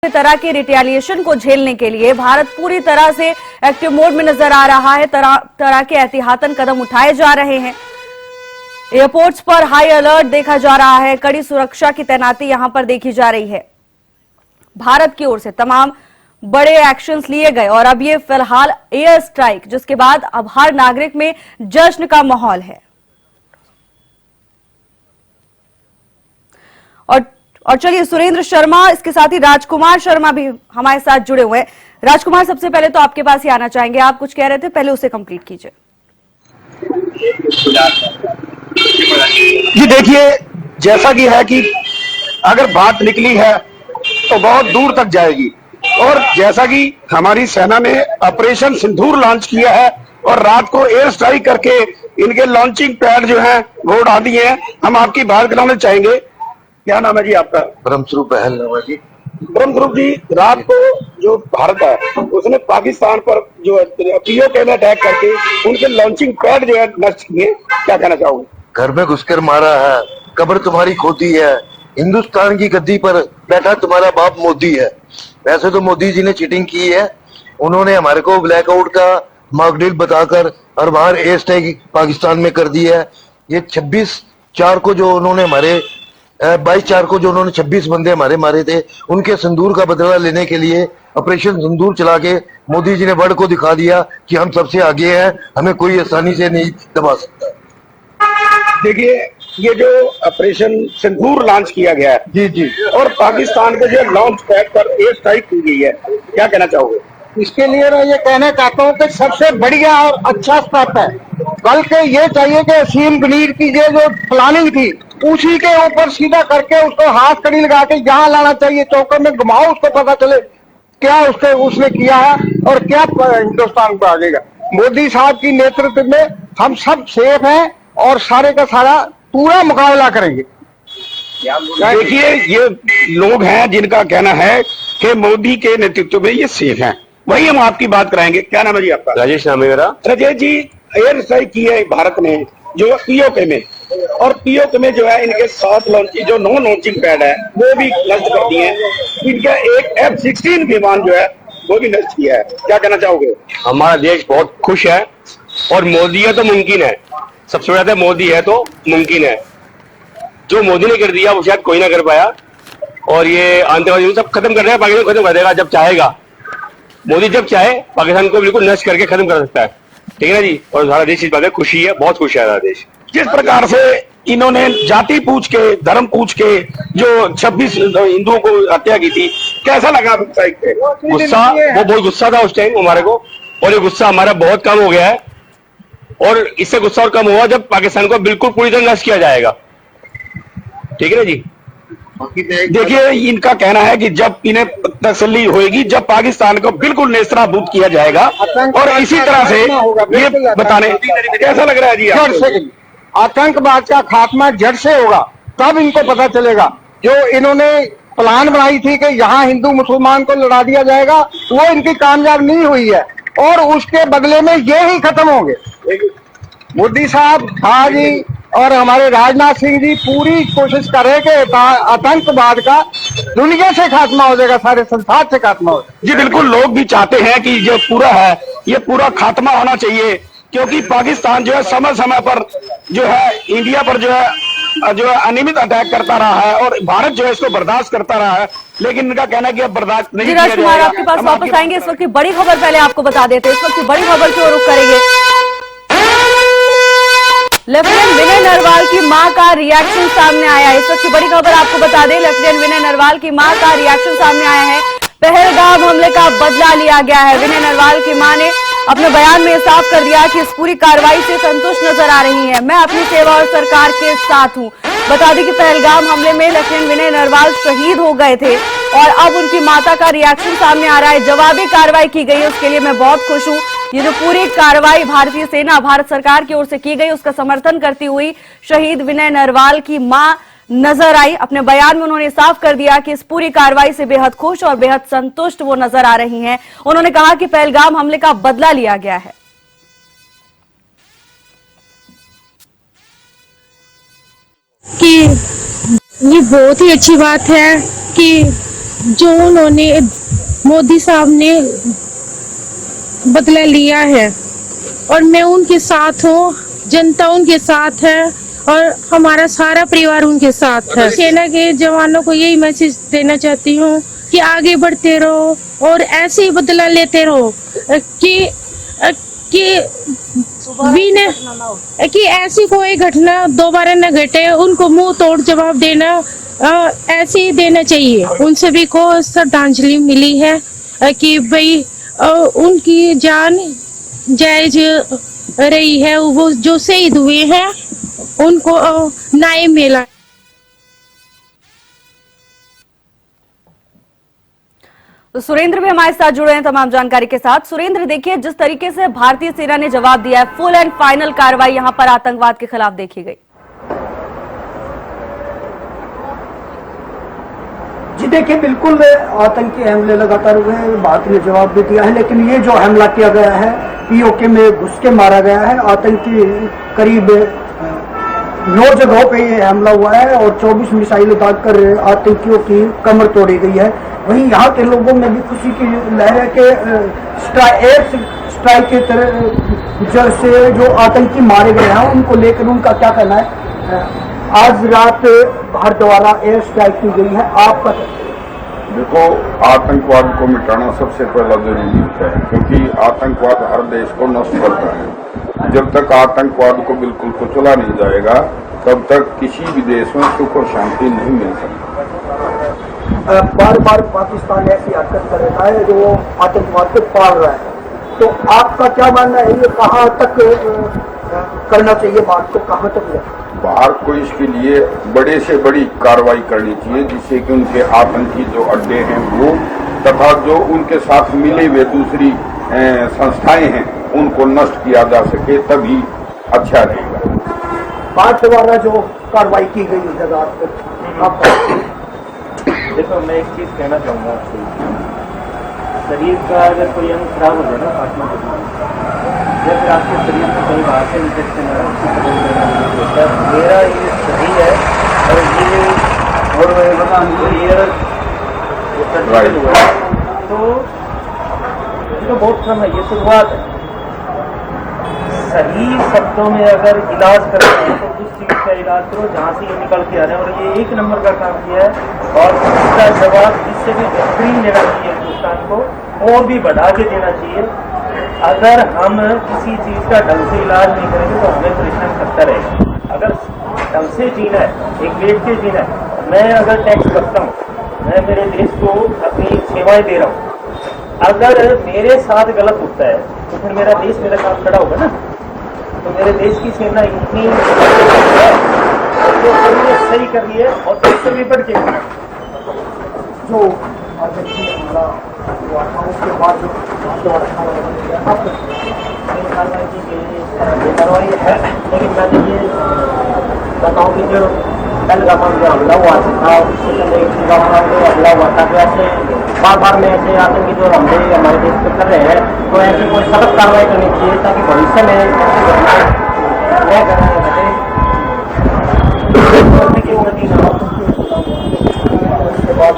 तरह के रिटेलिएशन को झेलने के लिए भारत पूरी तरह से एक्टिव मोड में नजर आ रहा है। तरह के एहतियातन कदम उठाए जा रहे हैं। एयरपोर्ट्स पर हाई अलर्ट देखा जा रहा है। कड़ी सुरक्षा की तैनाती यहां पर देखी जा रही है। भारत की ओर से तमाम बड़े एक्शंस लिए गए और अब ये फिलहाल एयर स्ट्राइक, जिसके बाद अब हर नागरिक में जश्न का माहौल है। और चलिए, सुरेंद्र शर्मा, इसके साथ ही राजकुमार शर्मा भी हमारे साथ जुड़े हुए हैं। राजकुमार, सबसे पहले तो आपके पास ही आना चाहेंगे। आप कुछ कह रहे थे, पहले उसे कंप्लीट कीजिए। जी देखिए, जैसा कि है कि अगर बात निकली है तो बहुत दूर तक जाएगी, और जैसा कि हमारी सेना ने ऑपरेशन सिंदूर लॉन्च किया है और रात को एयर स्ट्राइक करके इनके लॉन्चिंग पैड जो है वो उड़ा दिए हैं। हम आपकी बात कराना चाहेंगे। क्या नाम है जी आपका? ब्रह्मस्वरूप बहल नाम है जी। ब्रह्मस्वरूप जी, रात को जो भारत है उसने पाकिस्तान पर जो पीओके में अटैक करके उनके लॉन्चिंग पैड जो है नष्ट किए, क्या कहना चाहोगे? घर में घुसकर मारा है, कब्र तुम्हारी खोदी है, हिंदुस्तान की गद्दी पर बैठा तुम्हारा बाप मोदी है। वैसे तो मोदी जी ने चीटिंग की है। उन्होंने हमारे को ब्लैकआउट का मॉकड्रिल बताकर और बाहर एयर स्ट्राइक पाकिस्तान में कर दी है। ये 26/4 को जो उन्होंने हमारे 22/4 को जो उन्होंने 26 बंदे हमारे मारे थे, उनके सिंदूर का बदला लेने के लिए ऑपरेशन सिंदूर चला के मोदी जी ने वर्ल्ड को दिखा दिया कि हम सबसे आगे हैं, हमें कोई आसानी से नहीं दबा सकता। देखिए, ये जो ऑपरेशन सिंदूर लॉन्च किया गया है जी जी, और पाकिस्तान के जो लॉन्च पैड पर एयर स्ट्राइक की गई है, क्या कहना चाहोगे? इसके लिए मैं ये कहना चाहता हूँ कि सबसे बढ़िया और अच्छा स्टेप है। बल्कि ये चाहिए कि असीम गनीर की ये जो प्लानिंग थी उसी के ऊपर सीधा करके उसको हाथ कड़ी लगा के यहाँ लाना चाहिए, चौकर में घुमाओ, उसको पता चले क्या उसने किया है और क्या हिंदुस्तान को आगेगा। मोदी साहब की नेतृत्व में हम सब सेफ हैं और सारे का सारा पूरा मुकाबला करेंगे। देखिए, ये लोग हैं जिनका कहना है कि मोदी के नेतृत्व में ये सेफ हैं। वही हम आपकी बात कराएंगे। क्या नाम है जी आपका? राजेश नाम है मेरा। राजेश जी, एयर स्ट्राइक की है भारत ने जो पीओके में, और पीओके में जो है इनके 7 लॉन्चिंग जो 9 लॉन्चिंग पैड है वो भी नष्ट कर दिए हैं। इनका एक F-16 विमान जो है वो भी नष्ट किया है। क्या कहना चाहोगे? हमारा देश बहुत खुश है और मोदी है तो मुमकिन है। सबसे ज्यादा मोदी है तो मुमकिन है। जो मोदी ने कर दिया वो शायद कोई ना कर पाया, और ये आतंकवादी सब खत्म कर रहे हैं। पाकिस्तान खत्म कर देगा जब चाहेगा। मोदी जब चाहे पाकिस्तान को बिल्कुल नष्ट करके खत्म कर सकता है। ठीक है ना जी। और सारा देश इस बात में खुशी है, बहुत खुश है सारा देश। जिस प्रकार से इन्होंने जाति पूछ के, धर्म पूछ के जो 26 हिंदुओं को हत्या की थी, कैसा लगा? गुस्सा, वो बहुत गुस्सा था उस टाइम हमारे को, और ये गुस्सा हमारा बहुत कम हो गया है। और इससे गुस्सा और कम हुआ जब पाकिस्तान को बिल्कुल पूरी तरह नष्ट किया जाएगा। ठीक है ना जी। देखिए, इनका कहना है कि जब इन्हें तसल्ली होगी जब पाकिस्तान को बिल्कुल नेस्तनाबूद किया जाएगा, और इसी तरह से ये बताने कैसा लग रहा है जी? जड़ से आतंकवाद का खात्मा जड़ से होगा, तब इनको पता चलेगा। जो इन्होंने प्लान बनाई थी कि यहाँ हिंदू मुसलमान को लड़ा दिया जाएगा, वो इनकी कामयाब नहीं हुई है और उसके बदले में ये ही खत्म होंगे। मोदी साहब, हाँ जी, और हमारे राजनाथ सिंह जी पूरी कोशिश कर रहे हैं कि आतंकवाद का दुनिया से खात्मा हो जाएगा, सारे संसार से खात्मा हो जाएगा। जी बिल्कुल, लोग भी चाहते हैं कि जो पूरा है ये पूरा खात्मा होना चाहिए, क्योंकि पाकिस्तान जो है समय समय पर जो है इंडिया पर जो है अनियमित अटैक करता रहा है, और भारत जो है इसको बर्दाश्त करता रहा है। लेकिन इनका कहना है कि अब बर्दाश्त नहीं किया राजकुमार, जाएगा। आपके पास वापस आएंगे। इस वक्त की बड़ी खबर पहले आपको बता देते हैं। इस वक्त की बड़ी खबर की ओर रुख करेंगे। लेफ्टिनेंट विनय नरवाल की मां का रिएक्शन सामने आया है। इस वक्त की बड़ी खबर आपको बता दें, लेफ्टिनेंट विनय नरवाल की मां का रिएक्शन सामने आया है। पहलगाम हमले का बदला लिया गया है। विनय नरवाल की मां ने अपने बयान में साफ कर दिया कि इस पूरी कार्रवाई से संतुष्ट नजर आ रही है। मैं अपनी सेवा और सरकार के साथ हूं। बता दें कि पहलगाम हमले में लेफ्टिनेंट विनय नरवाल शहीद हो गए थे और अब उनकी माता का रिएक्शन सामने आ रहा है। जवाबी कार्रवाई की गई, उसके लिए मैं बहुत खुश हूं। ये जो पूरी कार्रवाई भारतीय सेना, भारत सरकार की ओर से की गई, उसका समर्थन करती हुई शहीद विनय नरवाल की मां नजर आई। अपने बयान में उन्होंने साफ कर दिया कि इस पूरी कार्रवाई से बेहद खुश और बेहद संतुष्ट वो नजर आ रही हैं। उन्होंने कहा कि पहलगाम हमले का बदला लिया गया है। कि ये बहुत ही अच्छी बात है कि जो उन्होंने मोदी साहब ने बदला लिया है, और मैं उनके साथ हूँ, जनता उनके साथ है और हमारा सारा परिवार उनके साथ है। सेना के जवानों को यही मैसेज देना चाहती हूँ कि आगे बढ़ते रहो और ऐसे ही बदला लेते रहो कि ऐसी कोई घटना दोबारा न घटे। उनको मुंह तोड़ जवाब देना ऐसे ही देना चाहिए। उन सभी को श्रद्धांजलि मिली है कि भाई उनकी जान जायज रही है, वो जो शहीद हुए हैं उनको न्याय मिला। तो सुरेंद्र भी हमारे साथ जुड़े हैं तमाम जानकारी के साथ। सुरेंद्र, देखिए जिस तरीके से भारतीय सेना ने जवाब दिया है, फुल एंड फाइनल कार्रवाई यहां पर आतंकवाद के खिलाफ देखी गई। जी देखिए, बिल्कुल आतंकी हमले लगातार हुए हैं, भारत ने जवाब भी दिया है, लेकिन ये जो हमला किया गया है पीओके में घुस के मारा गया है। आतंकी करीब 9 जगहों पे ये हमला हुआ है और 24 मिसाइलें दागकर आतंकियों की कमर तोड़ी गई है। वहीं यहाँ के लोगों में भी खुशी की लहर है कि एयर स्ट्राइक के तरह से जो आतंकी मारे गए हैं उनको लेकर उनका क्या कहना है। आज रात भारत द्वारा एयर स्ट्राइक की गई है, आपका देखो, आतंकवाद को मिटाना सबसे पहला जरूरी है, क्योंकि आतंकवाद हर देश को नष्ट करता है। जब तक आतंकवाद को बिल्कुल कुचला नहीं जाएगा तब तक किसी भी देश में सुख और शांति नहीं मिल सकती। बार बार पाकिस्तान ऐसी हरकत कर रहा है जो आतंकवाद को पाल रहा है, तो आपका क्या मानना है, ये कहाँ तक करना चाहिए, बात को कहाँ तक जाए? भारत को इसके लिए बड़े से बड़ी कार्रवाई करनी चाहिए, जिससे कि उनके आतंकी जो अड्डे हैं वो तथा जो उनके साथ मिले हुए दूसरी संस्थाएं हैं उनको नष्ट किया जा सके, तभी अच्छा रहेगा। भारत द्वारा जो कार्रवाई की गई उस जगह पर आप देखो, मैं एक चीज कहना चाहूँगा, शरीर का अगर कोई अंग खराब हो जाए ना फाटने के बाद, या फिर आपके शरीर में कहीं बाहर से इन्फेक्शन है, उसकी खबर देना नहीं होता। मेरा ये सही है और ये हुआ है तो बहुत कम है, ये शुरुआत है। सही शब्दों में अगर इलाज करते हैं तो उस चीज का इलाज करो जहाँ से ये निकल के आ रहे हैं, और ये 1 नंबर का काम किया है। और इसका जवाब इससे भी बेहतरीन देना चाहिए हिंदुस्तान को, और भी बढ़ा के देना चाहिए। अगर हम किसी चीज का ढंग से इलाज नहीं करेंगे तो हमें परेशान करता रहेगा। अगर ढंग से जीना है, एक लेट के जीना है, मैं अगर टैक्स करता हूँ, मैं मेरे देश को अपनी सेवाएं दे रहा हूँ, अगर मेरे साथ गलत होता है तो फिर मेरा देश मेरे साथ खड़ा होगा ना। तो मेरे देश की सेना इतनी जो सही कर रही है और इससे भी बढ़ के जो आतंकी हमला हुआ था उसके बाद जो कार्रवाई है, लेकिन मैंने ये बताऊँ कि जो पहलगाम जो हमला हुआ था उससे पहले हमला हुआ था, तो ऐसे बार बार में ऐसे आतंकी जो हमले हमारे देश पे कर रहे हैं, तो ऐसी कोई सख्त कार्रवाई करनी चाहिए ताकि भविष्य में न घटे। उसके बाद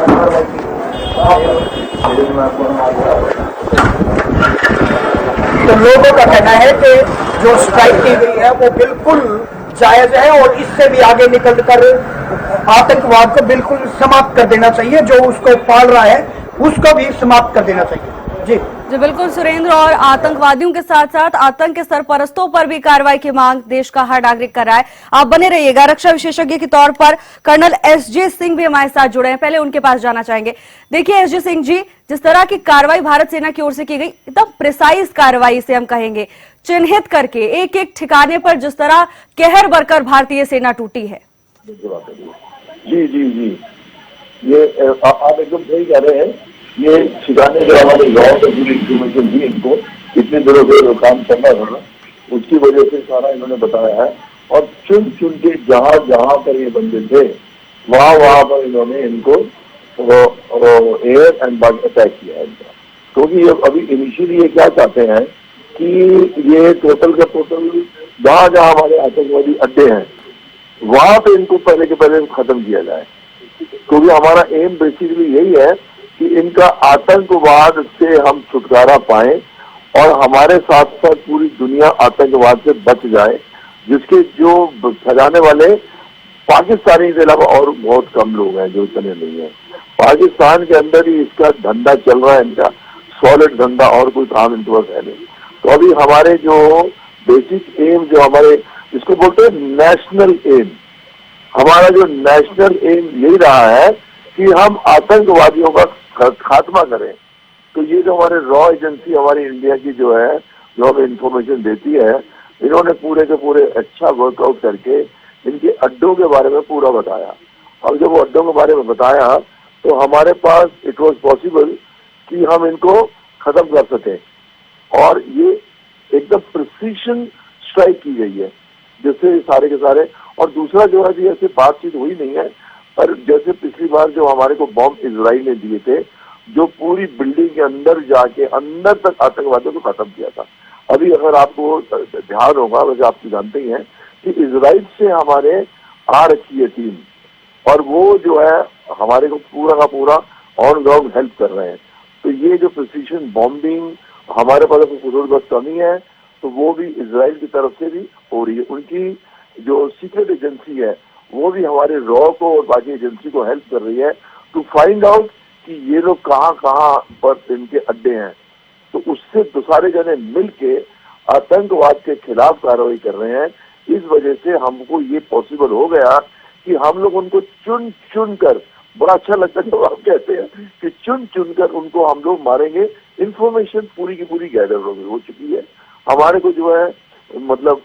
कार्रवाई की तो लोगों का कहना है कि जो स्ट्राइक की गई है वो बिल्कुल जायज है और इससे भी आगे निकलकर आतंकवाद को बिल्कुल समाप्त कर देना चाहिए। जो उसको पाल रहा है उसको भी समाप्त कर देना चाहिए। जी बिल्कुल सुरेंद्र, और आतंकवादियों के साथ साथ आतंक के सरपरस्तों पर भी कार्रवाई की मांग देश का हर नागरिक कर रहा है। आप बने रहिएगा। रक्षा विशेषज्ञ के तौर पर कर्नल एसजे सिंह भी हमारे साथ जुड़े हैं, पहले उनके पास जाना चाहेंगे। देखिए एसजे सिंह जी, जिस तरह की कार्रवाई भारत सेना की ओर से की गई, एकदम प्रिसाइज कार्रवाई से हम कहेंगे, चिन्हित करके एक एक ठिकाने पर जिस तरह कहर बरकर भारतीय सेना टूटी है। जी जी जी, ये आप एकदम सही कह रहे हैं। ये ठिकाने जो हमारे गाँव से पूरी इंफॉर्मेशन दी इनको, इतने दिनों से जो काम करना था उसकी वजह से सारा इन्होंने बताया है। और चुन चुन के जहाँ जहाँ पर ये बंदे थे वहाँ पर इन्होंने इनको एयर एंड बर्ड अटैक किया है इनका। क्योंकि ये अभी इनिशियली ये क्या चाहते हैं कि ये टोटल का टोटल जहाँ जहाँ हमारे आतंकवादी अड्डे हैं वहां पे इनको पहले के पहले खत्म किया जाए। तो भी हमारा एम बेसिकली यही है कि इनका आतंकवाद से हम छुटकारा पाएं और हमारे साथ साथ पूरी दुनिया आतंकवाद से बच जाए, जिसके जो फैलाने वाले पाकिस्तानी के अलावा और बहुत कम लोग हैं जो इतने नहीं है। पाकिस्तान के अंदर ही इसका धंधा चल रहा है, इनका सॉलिड धंधा, और कोई काम इनके पास है नहीं। तो अभी हमारे जो बेसिक एम जो हमारे इसको बोलते हैं नेशनल एम, हमारा जो नेशनल एम यही रहा है कि हम आतंकवादियों का खात्मा करें। तो ये जो हमारे रॉ एजेंसी हमारी इंडिया की जो है, जो हमें इंफॉर्मेशन देती है, इन्होंने पूरे के पूरे अच्छा वर्कआउट करके इनके अड्डों के बारे में पूरा बताया। और जब वो अड्डों के बारे में बताया तो हमारे पास इट वॉज पॉसिबल कि हम इनको खत्म कर सकें, और ये एकदम प्रिसीशन स्ट्राइक की गई है जिससे सारे के सारे। और दूसरा जो है, ऐसे बातचीत हुई नहीं है, पर जैसे पिछली बार जो हमारे को बॉम्ब इजराइल ने दिए थे, जो पूरी बिल्डिंग के अंदर जाके अंदर तक आतंकवादियों को खत्म किया था। अभी अगर आपको ध्यान होगा, वैसे आप जानते ही हैं कि इजराइल से हमारे आ रखी है टीम, और वो जो है हमारे को पूरा का पूरा ऑन ग्राउंड हेल्प कर रहे हैं। तो ये जो प्रिसीशन बॉम्बिंग हमारे पास बहुत कमी है, तो वो भी इजराइल की तरफ से भी हो रही है। उनकी जो सीक्रेट एजेंसी है वो भी हमारे रॉ को और बाकी एजेंसी को हेल्प कर रही है टू फाइंड आउट कि ये लोग कहाँ कहाँ पर इनके अड्डे हैं। तो उससे सारे जने मिल के आतंकवाद के खिलाफ कार्रवाई कर रहे हैं। इस वजह से हमको ये पॉसिबल हो गया कि हम लोग उनको चुन चुन कर, बड़ा अच्छा लगता है जब आप कहते हैं कि चुन चुन कर उनको हम लोग मारेंगे। इंफॉर्मेशन पूरी की पूरी गैदर हो चुकी है। हमारे को जो है मतलब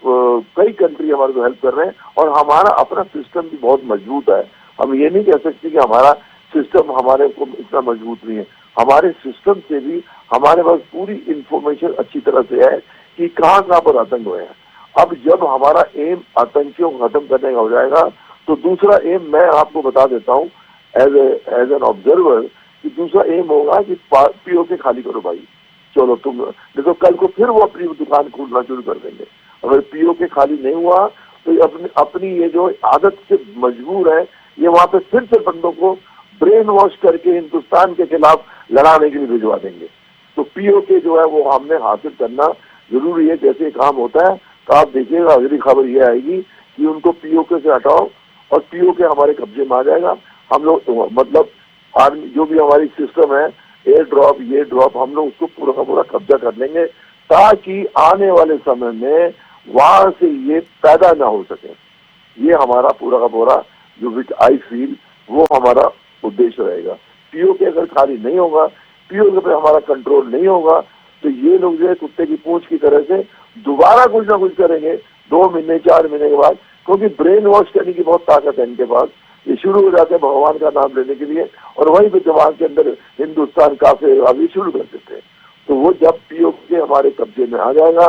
कई कंट्री हमारे को हेल्प कर रहे हैं, और हमारा अपना सिस्टम भी बहुत मजबूत है। हम ये नहीं कह सकते कि हमारा सिस्टम हमारे को इतना मजबूत नहीं है। हमारे सिस्टम से भी हमारे पास पूरी इंफॉर्मेशन अच्छी तरह से है कि कहाँ कहाँ पर आतंक हुए हैं। अब जब हमारा एम आतंकियों को खत्म करने का हो जाएगा, तो दूसरा एम मैं आपको बता देता हूँ एज एन ऑब्जर्वर, कि दूसरा एम होगा कि पीओके खाली करो भाई, चलो तुम देखो कल को फिर वो अपनी दुकान खोलना शुरू कर देंगे। अगर पीओके खाली नहीं हुआ तो अपनी ये जो आदत से मजबूर है, ये वहां पे फिर से बंदों को ब्रेन वॉश करके हिंदुस्तान के खिलाफ लड़ाने के लिए भिजवा देंगे। तो पीओके जो है वो हमने हासिल करना जरूरी है। जैसे काम होता है तो आप देखिएगा अगली खबर ये आएगी कि उनको पीओके से हटाओ, और पीओके हमारे कब्जे में आ जाएगा। हम लोग मतलब आर्मी जो भी हमारी सिस्टम है, एयर ड्रॉप ये ड्रॉप, हम लोग उसको पूरा का पूरा कब्जा कर लेंगे, ताकि आने वाले समय में वहां से ये पैदा ना हो सके। ये हमारा पूरा का पूरा जो विच आई फील वो हमारा उद्देश्य रहेगा। पीओके अगर खाली नहीं होगा, पीओके पे हमारा कंट्रोल नहीं होगा, तो ये लोग जो है कुत्ते की पूंछ की तरह से दोबारा कुछ ना कुछ करेंगे 2 महीने 4 महीने के बाद, क्योंकि ब्रेन वॉश करने की बहुत ताकत है इनके पास। ये शुरू हो जाते हैं भगवान का नाम लेने के लिए, और वहीं पे दिमाग के अंदर हिंदुस्तान काफिर अभी शुरू कर देते हैं। तो वो जब पीओके हमारे कब्जे में आ जाएगा,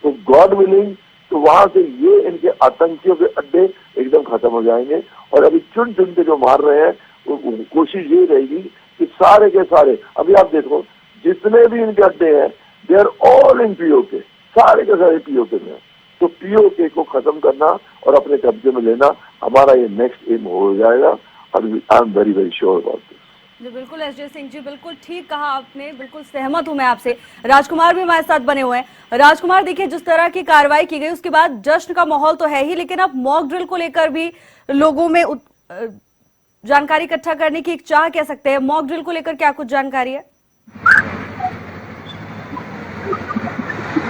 तो गॉड विलिंग, तो वहां से ये इनके आतंकियों के अड्डे एकदम खत्म हो जाएंगे। और अभी चुन चुन के जो मार रहे हैं, कोशिश ये रहेगी कि सारे के सारे, अभी आप देखो जितने भी इनके अड्डे हैं, they are all in PoK, सारे के सारे पीओके में। तो पीओके को खत्म करना और अपने कब्जे में लेना हमारा ये नेक्स्ट एम हो जाएगा। और I am very very sure about this. जी बिल्कुल एसजे सिंह जी, बिल्कुल ठीक कहा आपने, बिल्कुल सहमत हूं मैं आपसे। राजकुमार भी हमारे साथ बने हुए हैं। राजकुमार देखिए, जिस तरह की कार्रवाई की गई उसके बाद जश्न का माहौल तो है ही, लेकिन अब मॉक ड्रिल को लेकर भी लोगों में जानकारी इकट्ठा करने की एक चाह कह सकते हैं। मॉक ड्रिल को लेकर क्या कुछ जानकारी है?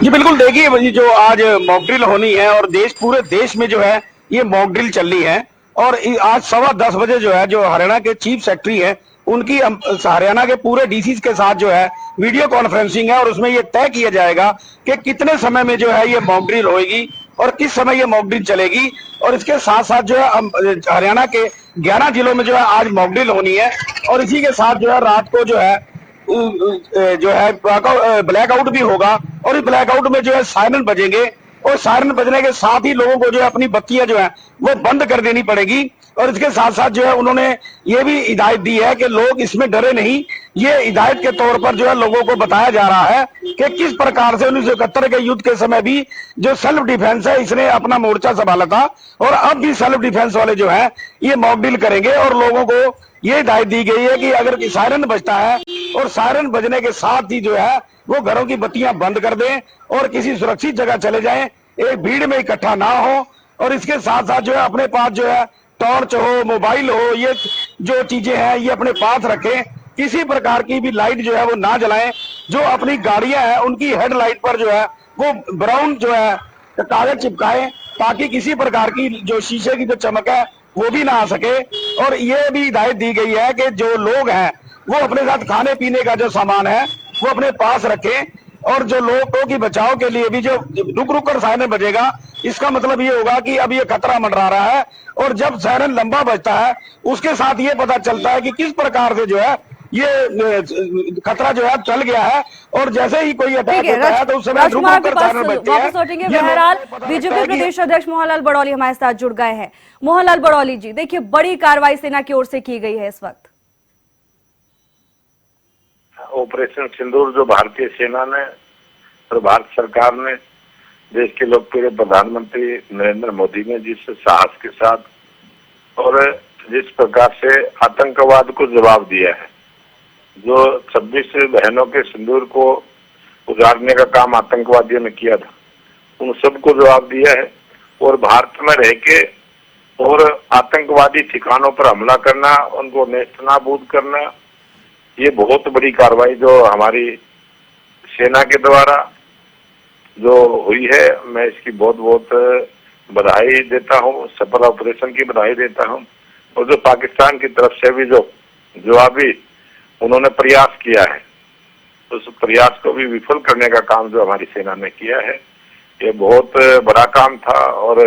जी बिल्कुल, देखिए जो आज मॉक ड्रिल होनी है, और पूरे देश में जो है ये मॉक ड्रिल चल रही है। और आज 10:15 बजे जो है, जो हरियाणा के चीफ सेक्रेटरी है, उनकी हरियाणा के पूरे डीसी के साथ जो है वीडियो कॉन्फ्रेंसिंग है, और उसमें ये तय किया जाएगा कि कितने समय में जो है ये मॉक ड्रिल होगी और किस समय ये मॉक ड्रिल चलेगी। और इसके साथ साथ जो है हरियाणा के 11 जिलों में जो है आज मॉक ड्रिल होनी है। और इसी के साथ जो है रात को जो है ब्लैकआउट भी होगा, और इस ब्लैकआउट में जो है सायरन बजेंगे, और सायरन बजने के साथ ही लोगों को जो है अपनी बत्तियां जो है वो बंद कर देनी पड़ेगी। और इसके साथ साथ जो है उन्होंने ये भी हिदायत दी है कि लोग इसमें डरे नहीं। ये हिदायत के तौर पर जो है लोगों को बताया जा रहा है कि किस प्रकार से 1971 के युद्ध के समय भी जो सेल्फ डिफेंस है इसने अपना मोर्चा संभाला था, और अब भी सेल्फ डिफेंस वाले जो है ये मॉक ड्रिल करेंगे। और लोगों को ये हिदायत दी गई है कि अगर सायरन बजता है और सायरन बजने के साथ ही जो है वो घरों की बत्तियां बंद कर दें और किसी सुरक्षित जगह चले जाएं, एक भीड़ में इकट्ठा ना हो। और इसके साथ साथ जो है अपने पास जो है टॉर्च हो, मोबाइल हो, ये जो चीजें हैं ये अपने पास रखें। किसी प्रकार की भी लाइट जो है वो ना जलाएं। जो अपनी गाड़ियां हैं उनकी हेडलाइट पर जो है वो ब्राउन जो है कागज चिपकाएं, ताकि किसी प्रकार की जो शीशे की जो चमक है वो भी ना आ सके। और ये भी हिदायत दी गई है कि जो लोग हैं वो अपने साथ खाने पीने का जो सामान है वो अपने पास रखें। और जो लोगों की बचाव के लिए भी जो रुक रुक कर सायरन बजेगा, इसका मतलब ये होगा कि अब ये खतरा मंडरा रहा है। और जब सायरन लंबा बजता है उसके साथ ये पता चलता है कि किस प्रकार से जो है ये खतरा जो है टल गया है। और जैसे ही कोई अटैक होता है तो उस समय रुक रुक कर सायरन बजते हैं। वापस लौटेंगे। बहरहाल बीजेपी प्रदेश अध्यक्ष मोहनलाल बड़ौली हमारे साथ जुड़ गए हैं। मोहनलाल बड़ौली जी, देखिए बड़ी कार्रवाई सेना की ओर से की गई है इस वक्त। ऑपरेशन सिंदूर जो भारतीय सेना ने और भारत सरकार ने, देश के लोकप्रिय प्रधानमंत्री नरेंद्र मोदी ने जिस साहस के साथ और जिस प्रकार से आतंकवाद को जवाब दिया है, जो 26 बहनों के सिंदूर को उजाड़ने का काम आतंकवादियों ने किया था, उन सबको जवाब दिया है। और भारत में रह के और आतंकवादी ठिकानों पर हमला करना, उनको नेस्तनाबूद करना, ये बहुत बड़ी कार्रवाई जो हमारी सेना के द्वारा जो हुई है, मैं इसकी बहुत बहुत बधाई देता हूँ, सफल ऑपरेशन की बधाई देता हूँ। और जो पाकिस्तान की तरफ से भी जो जवाबी उन्होंने प्रयास किया है, उस प्रयास को भी विफल करने का काम जो हमारी सेना ने किया है, ये बहुत बड़ा काम था। और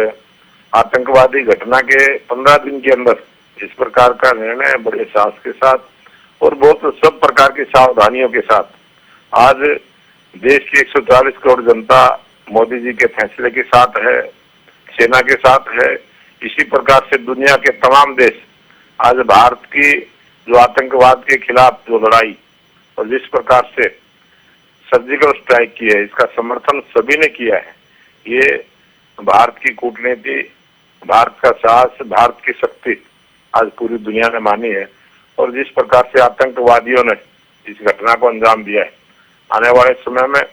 आतंकवादी घटना के 15 दिन के अंदर इस प्रकार का निर्णय बड़े साहस के साथ और बहुत सब प्रकार की सावधानियों के साथ आज देश की 140 करोड़ जनता मोदी जी के फैसले के साथ है, सेना के साथ है। इसी प्रकार से दुनिया के तमाम देश आज भारत की जो आतंकवाद के खिलाफ जो लड़ाई और जिस प्रकार से सर्जिकल स्ट्राइक की है, इसका समर्थन सभी ने किया है। ये भारत की कूटनीति, भारत का साहस, भारत की शक्ति आज पूरी दुनिया ने मानी है। और जिस प्रकार से आतंकवादियों ने इस घटना को अंजाम दिया है, आने वाले समय में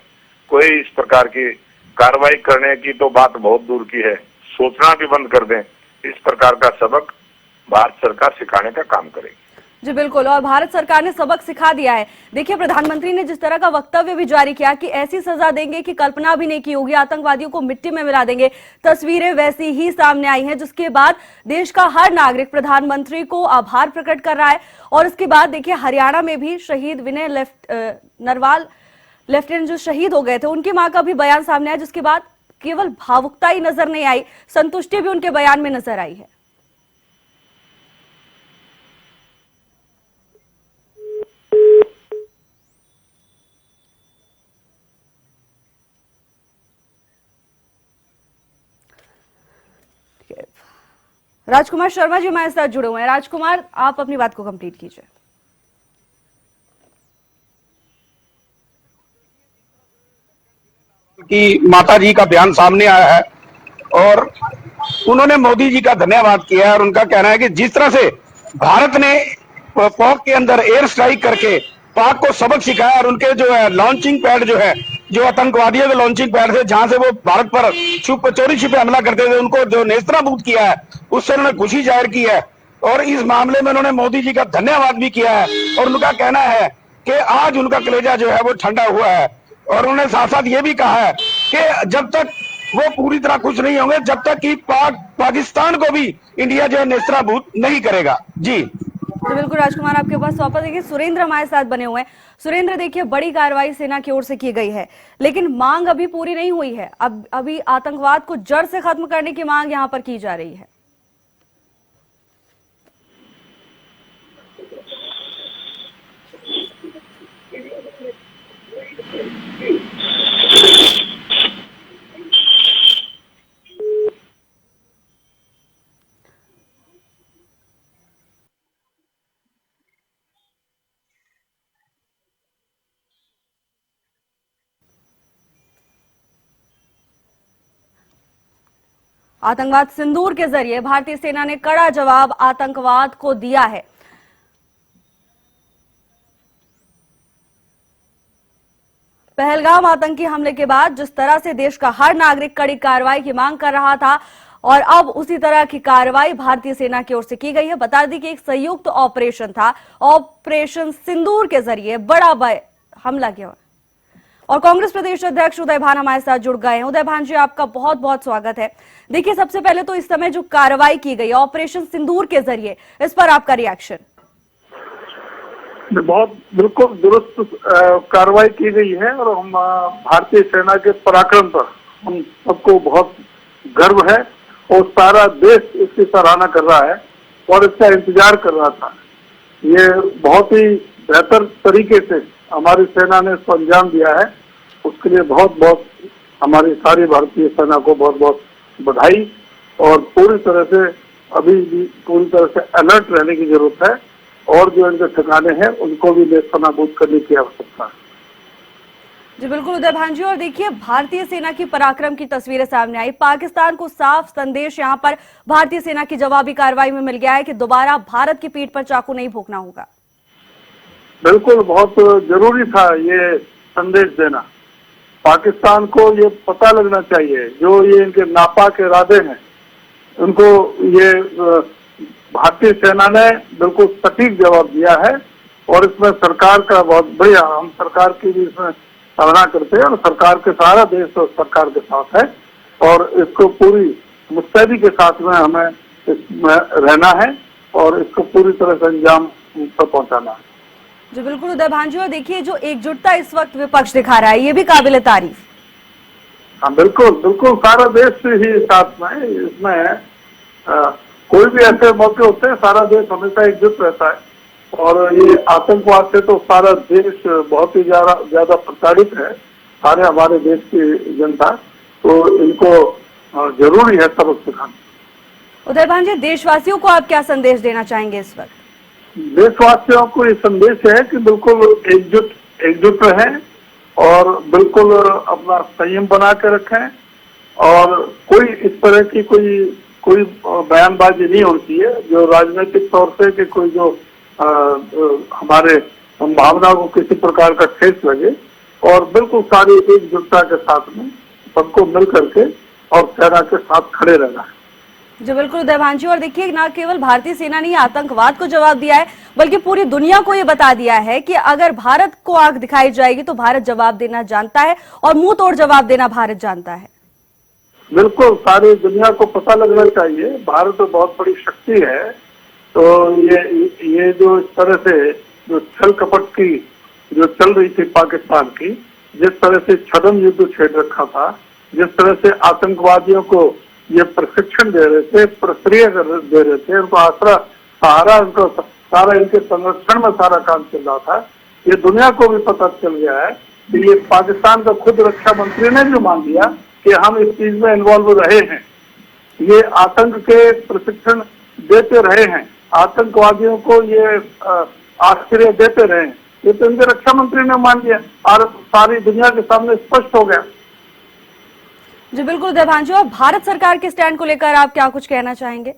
कोई इस प्रकार की कार्रवाई करने की तो बात बहुत दूर की है, सोचना भी बंद कर दें। इस प्रकार का सबक भारत सरकार सिखाने का काम करेगी। जी बिल्कुल, और भारत सरकार ने सबक सिखा दिया है। देखिए प्रधानमंत्री ने जिस तरह का वक्तव्य भी जारी किया कि ऐसी सजा देंगे कि कल्पना भी नहीं की होगी, आतंकवादियों को मिट्टी में मिला देंगे, तस्वीरें वैसी ही सामने आई हैं, जिसके बाद देश का हर नागरिक प्रधानमंत्री को आभार प्रकट कर रहा है। और इसके बाद देखिए हरियाणा में भी शहीद विनय नरवाल लेफ्टिनेंट जो शहीद हो गए थे, उनकी मां का भी बयान सामने आया, जिसके बाद केवल भावुकता ही नजर नहीं आई, संतुष्टि भी उनके बयान में नजर आई है। राजकुमार शर्मा जी हमारे साथ जुड़े हुए हैं। राजकुमार, आप अपनी बात को कंप्लीट कीजिए। की माता जी का बयान सामने आया है और उन्होंने मोदी जी का धन्यवाद किया है। और उनका कहना है कि जिस तरह से भारत ने पाक के अंदर एयर स्ट्राइक करके पाक को सबक सिखाया और उनके जो है लॉन्चिंग पैड जो है, जो आतंकवादियों के लॉन्चिंग पैड थे, जहां से वो भारत पर चोरी छिपे हमला करते थे, उनको जो नेस्तनाबूद किया है, उससे उन्होंने खुशी जाहिर की है। और इस मामले में उन्होंने मोदी जी का धन्यवाद भी किया है। और उनका कहना है कि आज उनका कलेजा जो है वो ठंडा हुआ है। और उन्होंने साथ साथ ये भी कहा है कि जब तक वो पूरी तरह खुश नहीं होंगे, जब तक कि पाकिस्तान को भी इंडिया जो है नेस्तनाबूद नहीं करेगा। जी तो बिल्कुल राजकुमार, आपके पास वापस देखिए सुरेंद्र हमारे साथ बने हुए हैं। सुरेंद्र, देखिए बड़ी कार्रवाई सेना की ओर से की गई है, लेकिन मांग अभी पूरी नहीं हुई है। अब अभी आतंकवाद को जड़ से खत्म करने की मांग यहां पर की जा रही है। आतंकवाद सिंदूर के जरिए भारतीय सेना ने कड़ा जवाब आतंकवाद को दिया है। पहलगाम आतंकी हमले के बाद जिस तरह से देश का हर नागरिक कड़ी कार्रवाई की मांग कर रहा था और अब उसी तरह की कार्रवाई भारतीय सेना की ओर से की गई है। बता दें कि एक संयुक्त ऑपरेशन था, ऑपरेशन सिंदूर के जरिए बड़ा हमला किया। और कांग्रेस प्रदेश अध्यक्ष उदय भान हमारे साथ जुड़ गए हैं। उदय भान जी, आपका बहुत बहुत स्वागत है। देखिए, सबसे पहले तो इस समय जो कार्रवाई की गई ऑपरेशन सिंदूर के जरिए, इस पर आपका रिएक्शन? बहुत बिल्कुल दुरुस्त कार्रवाई की गई है और हम भारतीय सेना के पराक्रम पर हम सबको बहुत गर्व है और सारा देश इसकी सराहना कर रहा है और इसका इंतजार कर रहा था। ये बहुत ही बेहतर तरीके से हमारी सेना ने इसको अंजाम दिया है, उसके लिए बहुत बहुत हमारी सारी भारतीय सेना को बहुत बहुत बधाई। और पूरी तरह से अभी भी पूरी तरह से अलर्ट रहने की जरूरत है और जो इनके ठिकाने हैं उनको भी नेस्तनाबूद करने की आवश्यकता है। जी बिल्कुल उदय भान जी, और देखिए भारतीय सेना की पराक्रम की तस्वीरें सामने आई। पाकिस्तान को साफ संदेश यहाँ पर भारतीय सेना की जवाबी कार्रवाई में मिल गया है कि दोबारा भारत की पीठ पर चाकू नहीं भोंकना होगा। बिल्कुल, बहुत जरूरी था ये संदेश देना। पाकिस्तान को ये पता लगना चाहिए जो ये इनके नापाक इरादे हैं, उनको ये भारतीय सेना ने बिल्कुल सटीक जवाब दिया है और इसमें सरकार का बहुत बढ़िया, हम सरकार की भी इसमें सराहना करते हैं और सरकार के सारा देश तो सरकार के साथ है और इसको पूरी मुस्तैदी के साथ में हमें इसमें रहना है और इसको पूरी तरह से अंजाम तक पहुंचाना है। जी बिल्कुल उदय भान जी, और देखिए जो एकजुटता इस वक्त विपक्ष दिखा रहा है, ये भी काबिल तारीफ। हाँ बिल्कुल बिल्कुल, सारा देश ही साथ में इसमें कोई भी ऐसे मौके होते हैं, सारा देश हमेशा एकजुट रहता है और ये आतंकवाद से तो सारा देश बहुत ही ज्यादा प्रताड़ित है, सारे हमारे देश की जनता, तो इनको जरूरी है सबक सिखाना। उदय भान जी, देशवासियों को आप क्या संदेश देना चाहेंगे इस वक्त? देशवासियों को ये संदेश है कि बिल्कुल एकजुट रहें और बिल्कुल अपना संयम बना के रखें और कोई इस तरह की कोई बयानबाजी नहीं होनी चाहिए जो राजनीतिक तौर से कि कोई जो हमारे भावना को किसी प्रकार का ठेस लगे और बिल्कुल सारी एकजुटता के साथ में सबको मिल करके और सेना के साथ खड़े रहना है। जी बिल्कुल उदय भान जी, और देखिए न केवल भारतीय सेना ने आतंकवाद को जवाब दिया है बल्कि पूरी दुनिया को ये बता दिया है कि अगर भारत को आंख दिखाई जाएगी तो भारत जवाब देना जानता है और मुंह तोड़ जवाब देना भारत जानता है। बिल्कुल, सारी दुनिया को पता लगना चाहिए, भारत तो बहुत बड़ी शक्ति है, तो ये जो इस तरह से जो छल कपट की जो चल रही थी पाकिस्तान की, जिस तरह से छद्म युद्ध छेड़ रखा था, जिस तरह से आतंकवादियों को ये प्रशिक्षण दे रहे थे, प्रक्रिया दे रहे थे, उनको आसरा सहारा, उनको सारा इनके संरक्षण में सारा काम चल रहा था, ये दुनिया को भी पता चल गया है कि ये पाकिस्तान का खुद रक्षा मंत्री ने भी मान लिया कि हम इस चीज में इन्वॉल्व रहे हैं, ये आतंक के प्रशिक्षण देते रहे हैं, आतंकवादियों को ये आश्रय देते रहे हैं, ये तो इनके रक्षा मंत्री ने मान लिया और सारी दुनिया के सामने स्पष्ट हो गया। जी बिल्कुल उदय भान जी, और भारत सरकार के स्टैंड को लेकर आप क्या कुछ कहना चाहेंगे?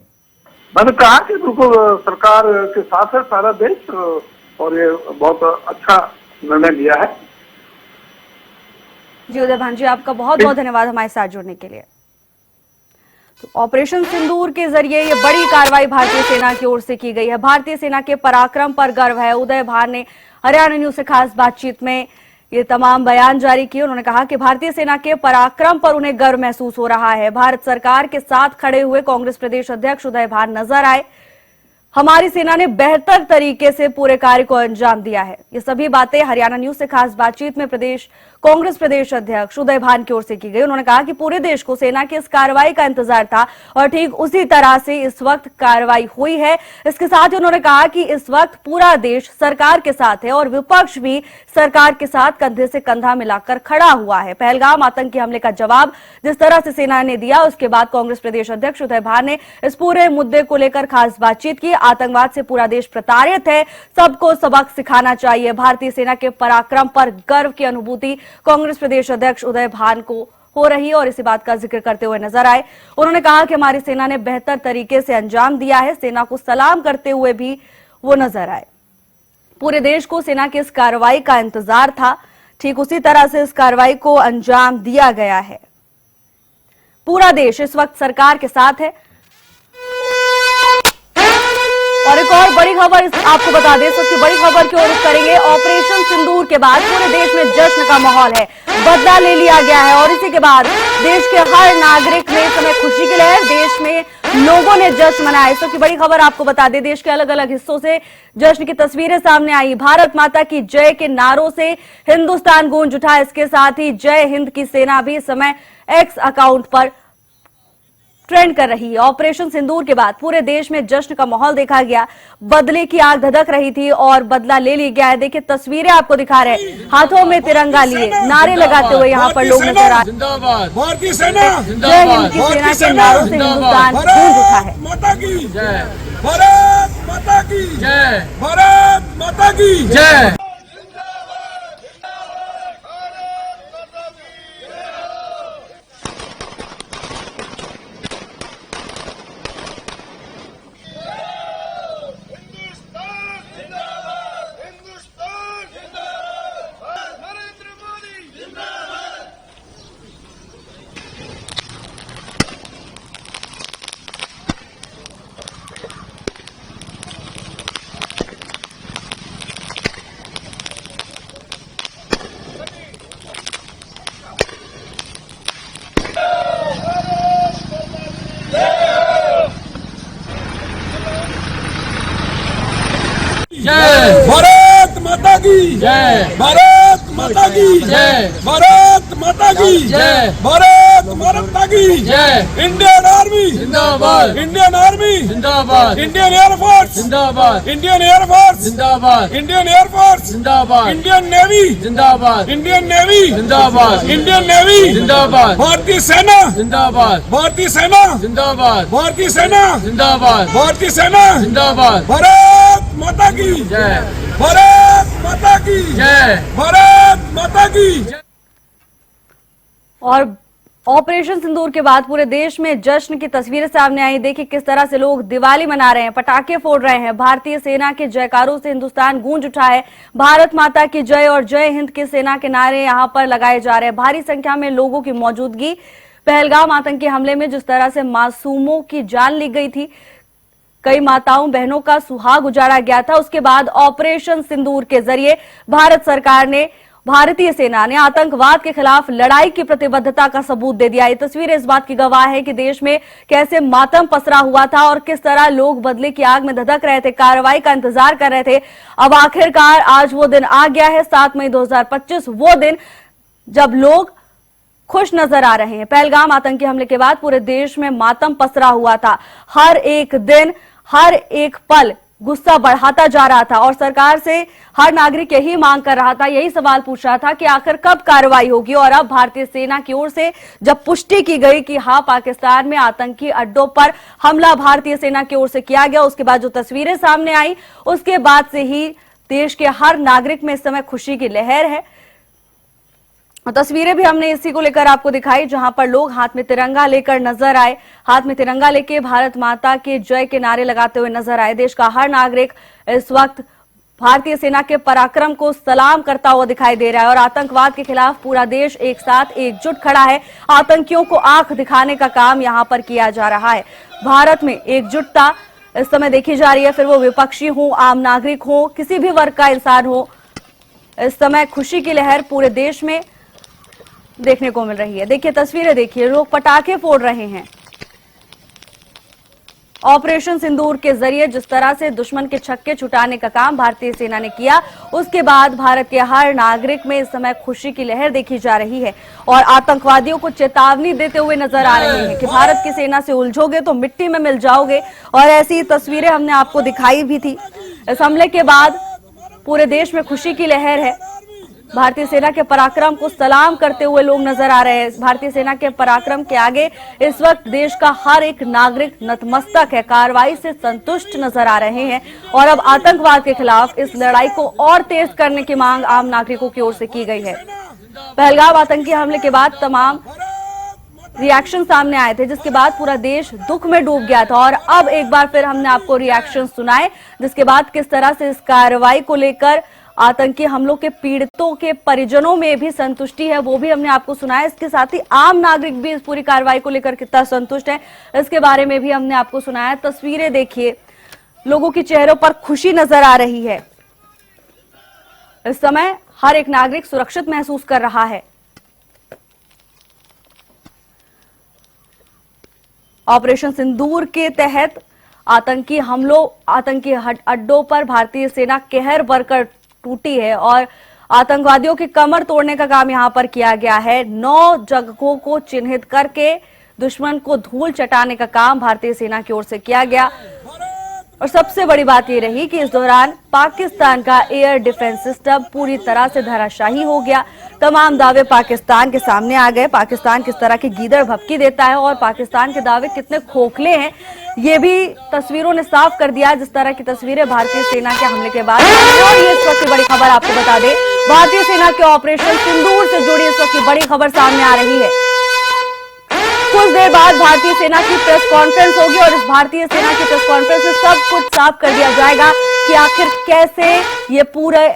मैंने कहा कि बिल्कुल सरकार के साथ है सारा देश और ये बहुत अच्छा निर्णय लिया है। जी उदय भान जी, आपका बहुत बहुत धन्यवाद हमारे साथ जुड़ने के लिए। तो ऑपरेशन सिंदूर के जरिए ये बड़ी कार्रवाई भारतीय सेना की ओर से की गई है। भारतीय सेना के पराक्रम पर गर्व है। उदय भान ने हरियाणा न्यूज से खास बातचीत में ये तमाम बयान जारी किए। उन्होंने कहा कि भारतीय सेना के पराक्रम पर उन्हें गर्व महसूस हो रहा है। भारत सरकार के साथ खड़े हुए कांग्रेस प्रदेश अध्यक्ष उदय भान नजर आए। हमारी सेना ने बेहतर तरीके से पूरे कार्य को अंजाम दिया है। ये सभी बातें हरियाणा न्यूज से खास बातचीत में कांग्रेस प्रदेश अध्यक्ष उदय भान की ओर से की गई। उन्होंने कहा कि पूरे देश को सेना की इस कार्रवाई का इंतजार था और ठीक उसी तरह से इस वक्त कार्रवाई हुई है। इसके साथ ही उन्होंने कहा कि इस वक्त पूरा देश सरकार के साथ है और विपक्ष भी सरकार के साथ कंधे से कंधा मिलाकर खड़ा हुआ है। पहलगाम आतंकी हमले का जवाब जिस तरह से सेना ने दिया, उसके बाद कांग्रेस प्रदेश अध्यक्ष उदय भान ने इस पूरे मुद्दे को लेकर खास बातचीत की। आतंकवाद से पूरा देश प्रताड़ित है, सबको सबक सिखाना चाहिए। भारतीय सेना के पराक्रम पर गर्व की अनुभूति कांग्रेस प्रदेश अध्यक्ष उदय भान को हो रही है और इसी बात का जिक्र करते हुए नजर आए। उन्होंने कहा कि हमारी सेना ने बेहतर तरीके से अंजाम दिया है। सेना को सलाम करते हुए भी वो नजर आए। पूरे देश को सेना की इस कार्रवाई का इंतजार था। ठीक उसी तरह से इस कार्रवाई को अंजाम दिया गया है। पूरा देश इस वक्त सरकार के साथ है। और एक और बड़ी खबर आपको बता दें, सबसे बड़ी खबर की ओर रुख करेंगे। ऑपरेशन सिंदूर के बाद पूरे देश में जश्न का माहौल है, बदला ले लिया गया है और इसी के बाद देश के हर नागरिक में इस समय खुशी की लहर। देश में लोगों ने जश्न मनाया। इस की बड़ी खबर आपको बता दें, देश के अलग अलग हिस्सों से जश्न की तस्वीरें सामने आई। भारत माता की जय के नारों से हिंदुस्तान गूंज उठा। इसके साथ ही जय हिंद की सेना भी इस समय एक्स अकाउंट पर ट्रेंड कर रही है। ऑपरेशन सिंदूर के बाद पूरे देश में जश्न का माहौल देखा गया। बदले की आग धधक रही थी और बदला ले लिया गया है। देखिए तस्वीरें आपको दिखा रहे हैं, हाथों में तिरंगा लिए नारे लगाते हुए यहाँ पर लोग नजर आ रहे हैं। भारतीय सेना जय हिंद की सेना के नारों से हिंदुस्तान गूंज उठा है। माता की जय, भारत माता की जय, भारत माता की जय। जय भारत माता की जय, भारत माता की जय, भारत माता की जय, भारत माता की जय। इंडियन आर्मी जिंदाबाद, इंडियन आर्मी जिंदाबाद, इंडियन एयरफोर्स जिंदाबाद, इंडियन एयरफोर्स जिंदाबाद, इंडियन एयरफोर्स जिंदाबाद, इंडियन नेवी जिंदाबाद, इंडियन नेवी जिंदाबाद, इंडियन नेवी जिंदाबाद, भारतीय सेना जिंदाबाद, भारतीय सेना जिंदाबाद, भारतीय सेना जिंदाबाद, भारतीय सेना जिंदाबाद। भारत माता की जय, भारत माता की जय, भारत माता की जय। और ऑपरेशन सिंदूर के बाद पूरे देश में जश्न की तस्वीरें सामने आई। देखिए किस तरह से लोग दिवाली मना रहे हैं, पटाखे फोड़ रहे हैं। भारतीय सेना के जयकारों से हिंदुस्तान गूंज उठा है। भारत माता की जय और जय हिंद की सेना के नारे यहां पर लगाए जा रहे हैं। भारी संख्या में लोगों की मौजूदगी। पहलगाम आतंकी हमले में जिस तरह से मासूमों की जान ली गई थी, कई माताओं बहनों का सुहाग उजाड़ा गया था, उसके बाद ऑपरेशन सिंदूर के जरिए भारत सरकार ने, भारतीय सेना ने आतंकवाद के खिलाफ लड़ाई की प्रतिबद्धता का सबूत दे दिया। ये तस्वीरें इस बात की गवाह है कि देश में कैसे मातम पसरा हुआ था और किस तरह लोग बदले की आग में धधक रहे थे, कार्रवाई का इंतजार कर रहे थे। अब आखिरकार आज वो दिन आ गया है, 7 मई 2025, वो दिन जब लोग खुश नजर आ रहे हैं। पहलगाम आतंकी हमले के बाद पूरे देश में मातम पसरा हुआ था। हर एक दिन, हर एक पल गुस्सा बढ़ाता जा रहा था और सरकार से हर नागरिक यही मांग कर रहा था, यही सवाल पूछ रहा था कि आखिर कब कार्रवाई होगी। और अब भारतीय सेना की ओर से जब पुष्टि की गई कि हाँ, पाकिस्तान में आतंकी अड्डों पर हमला भारतीय सेना की ओर से किया गया, उसके बाद जो तस्वीरें सामने आई, उसके बाद से ही देश के हर नागरिक में इस समय खुशी की लहर है। तस्वीरें भी हमने इसी को लेकर आपको दिखाई, जहां पर लोग हाथ में तिरंगा लेकर नजर आए, हाथ में तिरंगा लेके भारत माता के जय के नारे लगाते हुए नजर आए। देश का हर नागरिक इस वक्त भारतीय सेना के पराक्रम को सलाम करता हुआ दिखाई दे रहा है और आतंकवाद के खिलाफ पूरा देश एक साथ एकजुट खड़ा है। आतंकियों को आंख दिखाने का काम यहां पर किया जा रहा है। भारत में एकजुटता इस समय देखी जा रही है, फिर वो विपक्षी हो, आम नागरिक हो, किसी भी वर्ग का इंसान हो, इस समय खुशी की लहर पूरे देश में देखने को मिल रही है। देखिए तस्वीरें, देखिए लोग पटाखे फोड़ रहे हैं। ऑपरेशन सिंदूर के जरिए जिस तरह से दुश्मन के छक्के छुटाने का काम भारतीय सेना ने किया, उसके बाद भारत के हर नागरिक में इस समय खुशी की लहर देखी जा रही है और आतंकवादियों को चेतावनी देते हुए नजर आ रहे हैं कि भारत की सेना से उलझोगे तो मिट्टी में मिल जाओगे। और ऐसी तस्वीरें हमने आपको दिखाई भी थी। इस हमले के बाद पूरे देश में खुशी की लहर है। भारतीय सेना के पराक्रम को सलाम करते हुए लोग नजर आ रहे हैं। भारतीय सेना के पराक्रम के आगे इस वक्त देश का हर एक नागरिक नतमस्तक है, कार्रवाई से संतुष्ट नजर आ रहे हैं और अब आतंकवाद के खिलाफ इस लड़ाई को और तेज करने की मांग आम नागरिकों की ओर से की गई है। पहलगाम आतंकी हमले के बाद तमाम रिएक्शन सामने आए थे, जिसके बाद पूरा देश दुख में डूब गया था। और अब एक बार फिर हमने आपको रिएक्शन सुनाए, जिसके बाद किस तरह से इस कार्रवाई को लेकर आतंकी हमलों के पीड़ितों के परिजनों में भी संतुष्टि है, वो भी हमने आपको सुनाया। इसके साथ ही आम नागरिक भी इस पूरी कार्रवाई को लेकर कितना संतुष्ट है, इसके बारे में भी हमने आपको सुनाया। तस्वीरें देखिए, लोगों के चेहरों पर खुशी नजर आ रही है। इस समय हर एक नागरिक सुरक्षित महसूस कर रहा है। ऑपरेशन सिंदूर के तहत आतंकी हमलों, आतंकी अड्डों पर भारतीय सेना कहर बरकर टूटी है और आतंकवादियों की कमर तोड़ने का काम यहां पर किया गया है। 9 जगहों को चिन्हित करके दुश्मन को धूल चटाने का काम भारतीय सेना की ओर से किया गया। और सबसे बड़ी बात यह रही कि इस दौरान पाकिस्तान का एयर डिफेंस सिस्टम पूरी तरह से धराशायी हो गया। तमाम दावे पाकिस्तान के सामने आ गए। पाकिस्तान किस तरह की गीदड़ भभकी देता है और पाकिस्तान के दावे कितने खोखले हैं, ये भी तस्वीरों ने साफ कर दिया। जिस तरह की तस्वीरें भारतीय सेना के हमले के बाद, और ये इस वक्त की बड़ी खबर आपको बता दें, भारतीय सेना के ऑपरेशन सिंदूर से जुड़ी इस वक्त की बड़ी खबर सामने आ रही है। कुछ देर बाद भारतीय सेना की प्रेस कॉन्फ्रेंस होगी और इस भारतीय सेना की प्रेस कॉन्फ्रेंस में सब कुछ साफ कर दिया जाएगा कि आखिर कैसे ये पूरे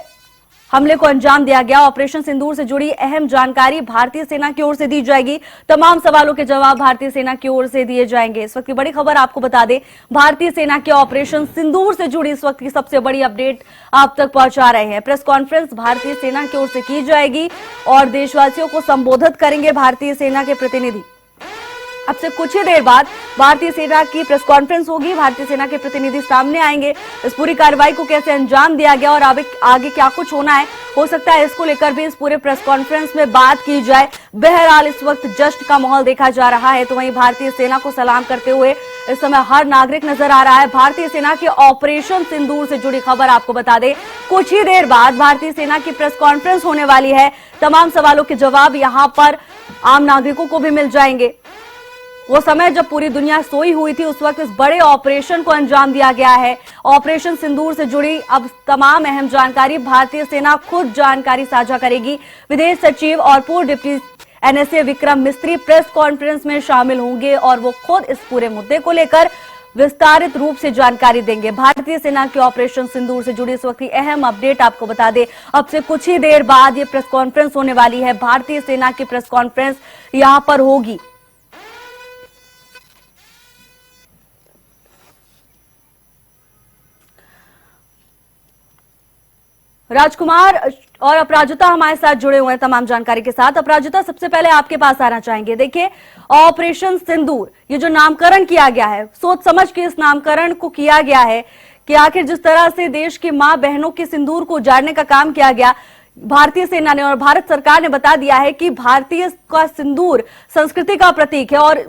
हमले को अंजाम दिया गया। ऑपरेशन सिंदूर से जुड़ी अहम जानकारी भारतीय सेना की ओर से दी जाएगी। तमाम सवालों के जवाब भारतीय सेना की ओर से दिए जाएंगे। इस वक्त की बड़ी खबर आपको बता दें, भारतीय सेना के ऑपरेशन सिंदूर से जुड़ी इस वक्त की सबसे बड़ी अपडेट आप तक पहुंचा रहे हैं। प्रेस कॉन्फ्रेंस भारतीय सेना की ओर से की जाएगी और देशवासियों को संबोधित करेंगे भारतीय सेना के प्रतिनिधि। अब से कुछ ही देर बाद भारतीय सेना की प्रेस कॉन्फ्रेंस होगी, भारतीय सेना के प्रतिनिधि सामने आएंगे। इस पूरी कार्रवाई को कैसे अंजाम दिया गया और आगे क्या कुछ होना है, हो सकता है इसको लेकर भी इस पूरे प्रेस कॉन्फ्रेंस में बात की जाए। बहरहाल इस वक्त जश्न का माहौल देखा जा रहा है, तो वहीं भारतीय सेना को सलाम करते हुए इस समय हर नागरिक नजर आ रहा है। भारतीय सेना के ऑपरेशन सिंदूर से जुड़ी खबर आपको बता दें, कुछ ही देर बाद भारतीय सेना की प्रेस कॉन्फ्रेंस होने वाली है। तमाम सवालों के जवाब यहां पर आम नागरिकों को भी मिल जाएंगे। वो समय जब पूरी दुनिया सोई हुई थी, उस वक्त इस बड़े ऑपरेशन को अंजाम दिया गया है। ऑपरेशन सिंदूर से जुड़ी अब तमाम अहम जानकारी भारतीय सेना खुद जानकारी साझा करेगी। विदेश सचिव और पूर्व डिप्टी NSA विक्रम मिस्त्री प्रेस कॉन्फ्रेंस में शामिल होंगे और वो खुद इस पूरे मुद्दे को लेकर विस्तारित रूप से जानकारी देंगे। भारतीय सेना के ऑपरेशन सिंदूर से जुड़ी इस वक्त की अहम अपडेट आपको बता दें, अब से कुछ ही देर बाद ये प्रेस कॉन्फ्रेंस होने वाली है। भारतीय सेना की प्रेस कॉन्फ्रेंस यहां पर होगी। राजकुमार और अपराजिता हमारे साथ जुड़े हुए हैं तमाम जानकारी के साथ। अपराजिता, सबसे पहले आपके पास आना चाहेंगे। देखिए, ऑपरेशन सिंदूर, ये जो नामकरण किया गया है, सोच समझ के इस नामकरण को किया गया है कि आखिर जिस तरह से देश की मां बहनों के सिंदूर को उजाड़ने का काम किया गया, भारतीय सेना ने और भारत सरकार ने बता दिया है कि भारतीय का सिंदूर संस्कृति का प्रतीक है और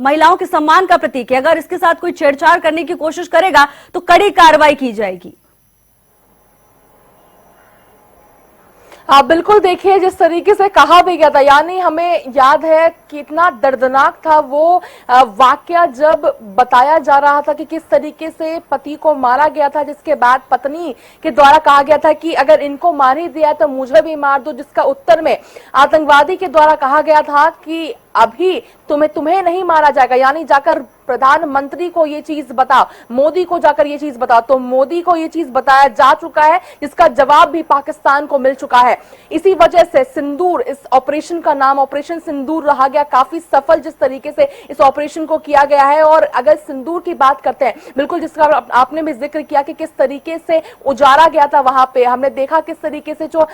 महिलाओं के सम्मान का प्रतीक है। अगर इसके साथ कोई छेड़छाड़ करने की कोशिश करेगा तो कड़ी कार्रवाई की जाएगी। आप बिल्कुल देखिए, जिस तरीके से कहा भी गया था, यानी हमें याद है कितना दर्दनाक था वो वाकया जब बताया जा रहा था कि किस तरीके से पति को मारा गया था, जिसके बाद पत्नी के द्वारा कहा गया था कि अगर इनको मार ही दिया तो मुझे भी मार दो, जिसका उत्तर में आतंकवादी के द्वारा कहा गया था कि अभी तुम्हें नहीं मारा जाएगा, यानी जाकर प्रधानमंत्री को ये चीज बताओ, मोदी को जाकर ये चीज बताओ। तो मोदी को ये चीज बताया जा चुका है, जिसका जवाब भी पाकिस्तान को मिल चुका है। इसी वजह से सिंदूर, इस ऑपरेशन का नाम ऑपरेशन सिंदूर रहा गया। काफी सफल जिस तरीके से इस ऑपरेशन को किया गया है। और अगर सिंदूर की बात करते हैं, बिल्कुल जिसका आपने भी जिक्र किया कि किस तरीके से उजाड़ा गया था, वहां पे हमने देखा किस तरीके से जो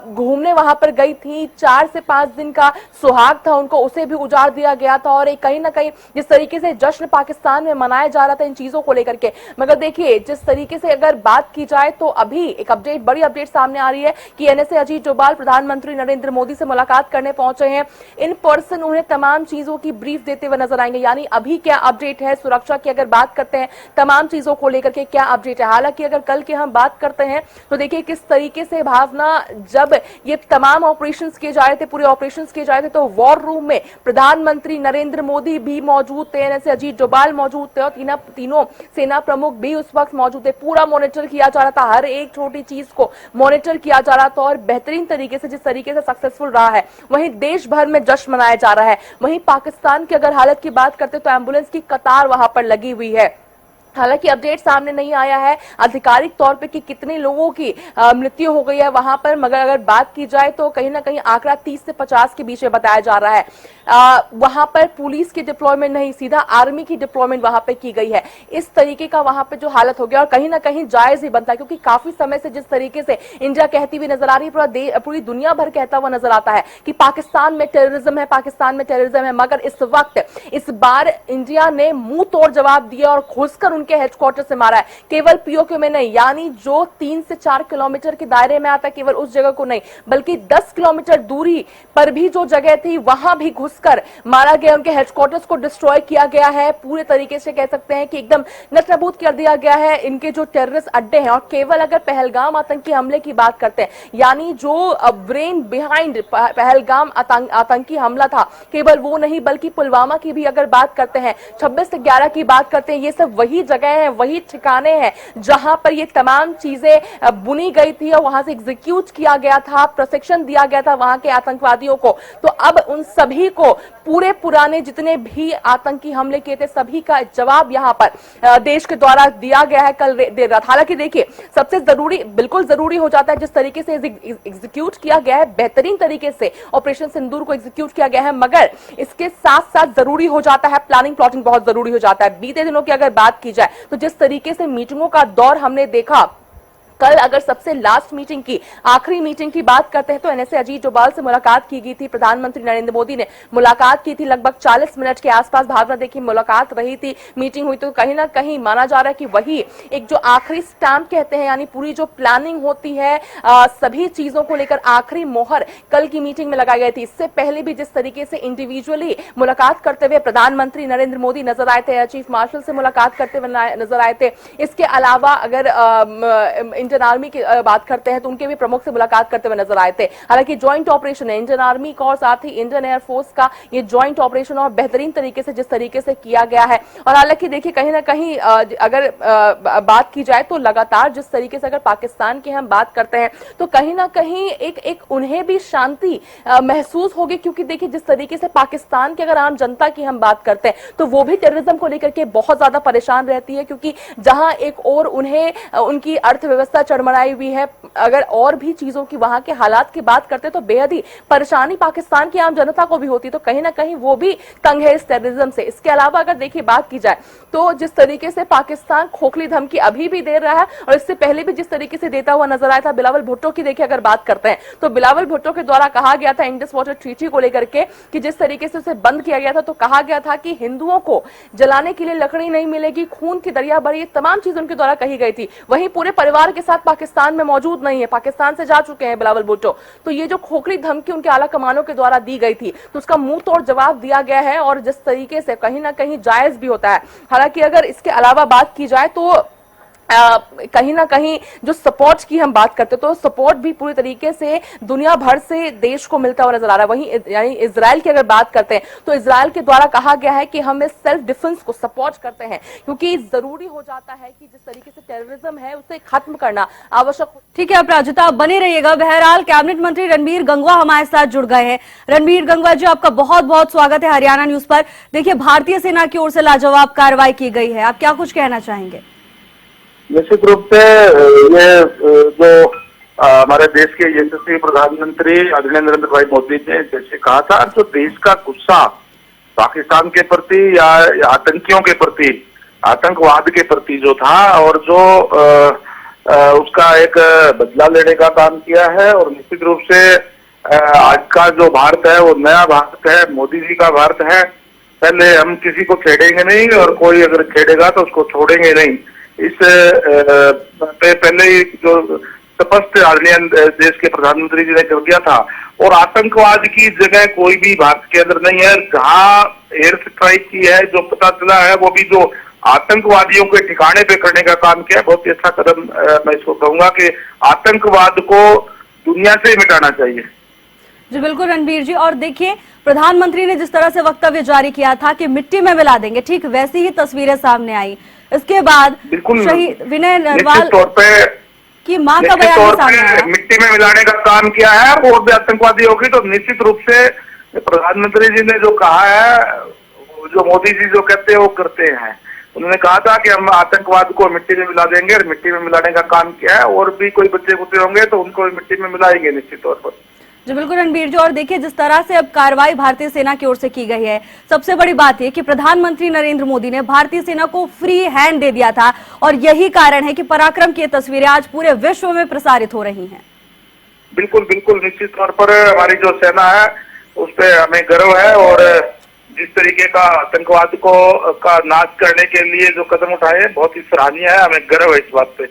घूमने वहां पर गई थी, 4 से 5 दिन का सुहाग था उनको, उसे भी उजाड़ दिया गया था। और कहीं ना कहीं जिस तरीके से जश्न पाकिस्तान में मनाया जा रहा था इन चीजों को लेकर के, मगर देखिए जिस तरीके से अगर बात की जाए तो अभी एक अपडेट, बड़ी अपडेट सामने आ रही है कि NSA अजीत डोभाल प्रधानमंत्री नरेंद्र मोदी से मुलाकात करने पहुंचे हैं। इन पर्सन उन्हें तमाम चीजों की ब्रीफ देते हुए नजर आएंगे। यानी अभी क्या अपडेट है, सुरक्षा की अगर बात करते हैं, तमाम चीजों को लेकर के क्या अपडेट है। हालांकि अगर कल की हम बात करते हैं तो देखिए किस तरीके से भावना, जब ये तमाम ऑपरेशन किए जा रहे थे, पूरे ऑपरेशन किए जा रहे थे, तो वॉर रूम में प्रधानमंत्री नरेंद्र मोदी भी मौजूद थे। NSA अजीत अजीत डोभाल मौजूद थे और तीनों सेना प्रमुख भी उस वक्त मौजूद थे। पूरा मॉनिटर किया जा रहा था, हर एक छोटी चीज को मॉनिटर किया जा रहा था और बेहतरीन तरीके से, जिस तरीके से सक्सेसफुल रहा है, वहीं देश भर में जश्न मनाया जा रहा है। वहीं पाकिस्तान की अगर हालत की बात करते तो एम्बुलेंस की कतार वहां पर लगी हुई है। हालांकि अपडेट सामने नहीं आया है आधिकारिक तौर पे कि कितने लोगों की मृत्यु हो गई है वहां पर, मगर अगर बात की जाए तो कहीं ना कहीं आंकड़ा 30 से 50 के बीच में बताया जा रहा है। वहां पर पुलिस की डिप्लॉयमेंट नहीं, सीधा आर्मी की डिप्लॉयमेंट वहां पे की गई है। इस तरीके का वहां पे जो हालत हो गया और कहीं ना कहीं जायज ही बनता है, क्योंकि काफी समय से जिस तरीके से इंडिया कहती हुई नजर आ रही है, पूरी दुनिया भर कहता हुआ नजर आता है कि पाकिस्तान में टेररिज्म है, पाकिस्तान में टेररिज्म है, मगर इस वक्त इस बार इंडिया ने मुंह तोड़ जवाब दिया और घुसकर उनके हेडक्वार्टर से मारा है। केवल पीओके में नहीं, यानी जो 3 से 4 किलोमीटर के दायरे में आता है, केवल उस जगह को नहीं बल्कि 10 किलोमीटर दूरी पर भी जो जगह थी वहां भी घुसकर मारा गया। उनके हेडक्वार्टर्स को डिस्ट्रॉय किया गया है, पूरे तरीके से कह सकते हैं कि एकदम नष्ट कर दिया गया है इनके जो टेररिस्ट अड्डे हैं। और केवल अगर पहलगाम आतंकी हमले की बात करते हैं, यानी जो ब्रेन बिहाइंड पहलगाम आतंकी हमला था, केवल वो नहीं बल्कि पुलवामा की भी अगर बात करते हैं, 26 से 11 की बात करते हैं, ये सब वही जगह है, वही ठिकाने हैं जहां पर ये तमाम चीजें बुनी गई थी और वहां से एग्जीक्यूट किया गया था, प्रशिक्षण दिया गया था वहां के आतंकवादियों को। तो अब उन सभी को, पूरे पुराने जितने भी आतंकी हमले किए थे, सभी का जवाब यहां पर देश के द्वारा दिया गया है कल देर रात। हालांकि देखिए, सबसे जरूरी, बिल्कुल जरूरी हो जाता है जिस तरीके से एग्जीक्यूट किया गया है, बेहतरीन तरीके से ऑपरेशन सिंदूर को एग्जीक्यूट किया गया है, मगर इसके साथ साथ जरूरी हो जाता है प्लानिंग, प्लॉटिंग बहुत जरूरी हो जाता है। बीते दिनों की अगर बात की जाए तो जिस तरीके से मीटिंगों का दौर हमने देखा, कल अगर सबसे लास्ट मीटिंग की, आखिरी मीटिंग की बात करते हैं तो एनएसए अजीत डोभाल से मुलाकात की गई थी। प्रधानमंत्री नरेंद्र मोदी ने मुलाकात की थी, लगभग 40 मिनट के आसपास भावना देखी मुलाकात रही थी, मीटिंग हुई। तो कहीं ना कहीं माना जा रहा है कि वही एक जो आखिरी स्टैंप कहते हैं, यानी पूरी जो प्लानिंग होती है सभी चीजों को लेकर आखिरी मोहर कल की मीटिंग में लगाई गई थी। इससे पहले भी जिस तरीके से इंडिविजुअली मुलाकात करते हुए प्रधानमंत्री नरेंद्र मोदी नजर आए थे, एयर चीफ मार्शल से मुलाकात करते हुए नजर आए थे। इसके अलावा अगर इंडियन आर्मी की बात करते हैं तो उनके भी प्रमुख से मुलाकात करते हुए नजर आए थे। हालांकि ज्वाइंट ऑपरेशन है इंडियन आर्मी का और साथ ही इंडियन एयरफोर्स का, ये ज्वाइंट ऑपरेशन और बेहतरीन तरीके से जिस तरीके से किया गया है। और हालांकि देखिए, कहीं ना कहीं अगर बात की जाए तो लगातार जिस तरीके से अगर पाकिस्तान की हम बात करते हैं तो कहीं ना कहीं एक उन्हें भी शांति महसूस होगी, क्योंकि देखिए जिस तरीके से पाकिस्तान की अगर आम जनता की हम बात करते हैं तो वो भी टेररिज्म को लेकर के बहुत ज्यादा परेशान रहती है, क्योंकि जहां एक और उन्हें उनकी अर्थव्यवस्था चरमराई हुई है, अगर और भी चीजों की वहां के हालात की बात करते तो बेहद ही परेशानी पाकिस्तान की आम जनता को भी होती, तो कहीं ना कहीं वो भी तंग है इस टेररिज्म से। इसके अलावा अगर देखिए बात की जाए तो जिस तरीके से पाकिस्तान खोखली धमकी अभी भी दे रहा है और इससे पहले भी जिस तरीके से देता हुआ नजर आया था बिलावल भुट्टो की, देखिए अगर बात करते हैं तो बिलावल भुट्टो के द्वारा कहा गया था इंडस वाटर ट्रीटी को लेकर के कि जिस तरीके से उसे बंद किया गया था, तो कहा गया था कि हिंदुओं को जलाने के लिए लकड़ी नहीं मिलेगी, खून की दरिया भरी, तमाम चीजें उनके द्वारा कही गई थी। वहीं पूरे परिवार के साथ पाकिस्तान में मौजूद नहीं है, पाकिस्तान से जा चुके हैं बिलावल भुट्टो। तो ये जो खोखली धमकी उनके आला कमानों के द्वारा दी गई थी, तो उसका मुंह तोड़ जवाब दिया गया है और जिस तरीके से कहीं ना कहीं जायज भी होता है। हालांकि अगर इसके अलावा बात की जाए तो कहीं ना कहीं जो सपोर्ट की हम बात करते तो सपोर्ट भी पूरी तरीके से दुनिया भर से देश को मिलता हुआ नजर आ रहा है। वहीं यानी इजराइल की अगर बात करते हैं तो इजराइल के द्वारा कहा गया है कि हम इस सेल्फ डिफेंस को सपोर्ट करते हैं, क्योंकि जरूरी हो जाता है कि जिस तरीके से टेररिज्म है उसे खत्म करना आवश्यक। ठीक है अपराजिता, आप बने रहिएगा। बहरहाल कैबिनेट मंत्री रणबीर गंगवा हमारे साथ जुड़ गए हैं। रणबीर गंगवा जी, आपका बहुत बहुत स्वागत है हरियाणा न्यूज पर। देखिए, भारतीय सेना की ओर से लाजवाब कार्रवाई की गई है, आप क्या कुछ कहना चाहेंगे? निश्चित रूप से ये जो हमारे देश के यशस्वी प्रधानमंत्री आदरणीय नरेंद्र भाई मोदी ने जैसे कहा था, जो देश का गुस्सा पाकिस्तान के प्रति या आतंकियों के प्रति, आतंकवाद के प्रति जो था, और जो उसका एक बदला लेने का काम किया है। और निश्चित रूप से आज का जो भारत है वो नया भारत है, मोदी जी का भारत है। पहले हम किसी को छेड़ेंगे नहीं और कोई अगर छेड़ेगा तो उसको छोड़ेंगे नहीं। इस पहले ही जो स्पष्ट आदरणीय देश के प्रधानमंत्री जी ने कर दिया था। और आतंकवाद की जगह कोई भी भारत के अंदर नहीं है। जहां एयर स्ट्राइक की है, जो पता चला है, वो भी जो आतंकवादियों के ठिकाने पे करने का काम किया, बहुत ही अच्छा कदम मैं इसको कहूंगा कि आतंकवाद को दुनिया से मिटाना चाहिए। जी बिल्कुल रणबीर जी। और देखिए, प्रधानमंत्री ने जिस तरह से वक्तव्य जारी किया था कि मिट्टी में मिला देंगे, ठीक वैसी ही तस्वीरें सामने आई। इसके बाद शहीद विनय नरवाल की मां का बयान भी सामने आया। मिट्टी में मिलाने का काम किया है और भी आतंकवादी होगी तो निश्चित रूप से प्रधानमंत्री जी ने जो कहा है, जो मोदी जी जो कहते हैं वो करते हैं। उन्होंने कहा था कि हम आतंकवाद को मिट्टी में मिला देंगे और मिट्टी में मिलाने का काम किया है, और भी कोई बच्चे कुत्ते होंगे तो उनको मिट्टी में मिलाएंगे निश्चित तौर पर। जी बिल्कुल रणबीर जी, और देखिए जिस तरह से अब कार्रवाई भारतीय सेना की ओर से की गई है, सबसे बड़ी बात यह कि प्रधानमंत्री नरेंद्र मोदी ने भारतीय सेना को फ्री हैंड दे दिया था, और यही कारण है कि पराक्रम की तस्वीरें आज पूरे विश्व में प्रसारित हो रही हैं। बिल्कुल बिल्कुल, निश्चित तौर पर हमारी जो सेना है उस पर हमें गर्व है, और जिस तरीके का आतंकवाद को का नाश करने के लिए जो कदम उठाए बहुत ही सराहनीय है, हमें गर्व है इस बात पे।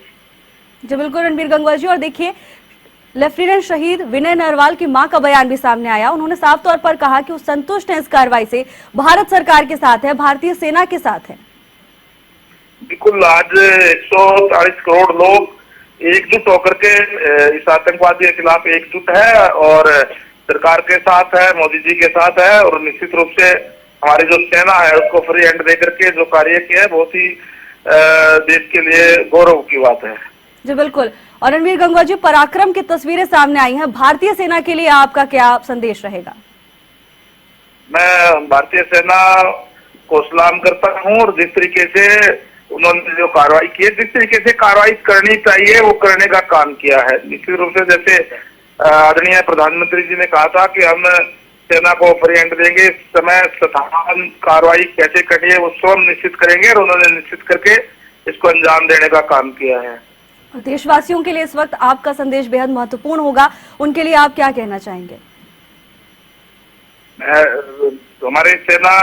जी बिल्कुल रणबीर गंगवा जी, और देखिए लेफ्टिनेंट शहीद विनय नरवाल की मां का बयान भी सामने आया। उन्होंने साफ तौर पर कहा कि वो संतुष्ट हैं इस कार्रवाई से, भारत सरकार के साथ है, भारतीय सेना के साथ है। बिल्कुल, आज 140 करोड़ लोग एकजुट होकर के इस आतंकवादी के खिलाफ एकजुट है और सरकार के साथ है, मोदी जी के साथ है, और निश्चित रूप से हमारी जो सेना है उसको फ्री हैंड दे करके जो कार्य किया है बहुत ही देश के लिए गौरव की बात है। जी बिल्कुल, और रणबीर गंगवा जी, पराक्रम की तस्वीरें सामने आई हैं, भारतीय सेना के लिए आपका क्या संदेश रहेगा? मैं भारतीय सेना को सलाम करता हूं, और जिस तरीके से उन्होंने जो कार्रवाई की है, जिस तरीके से कार्रवाई करनी चाहिए वो करने का काम किया है। निश्चित रूप से जैसे आदरणीय प्रधानमंत्री जी ने कहा था कि हम सेना को फ्री हैंड देंगे, समय स्थान कार्रवाई कैसे करनी है वो स्वयं निश्चित करेंगे, और उन्होंने निश्चित करके इसको अंजाम देने का काम किया है। देशवासियों के लिए इस वक्त आपका संदेश बेहद महत्वपूर्ण होगा, उनके लिए आप क्या कहना चाहेंगे? हमारे सेना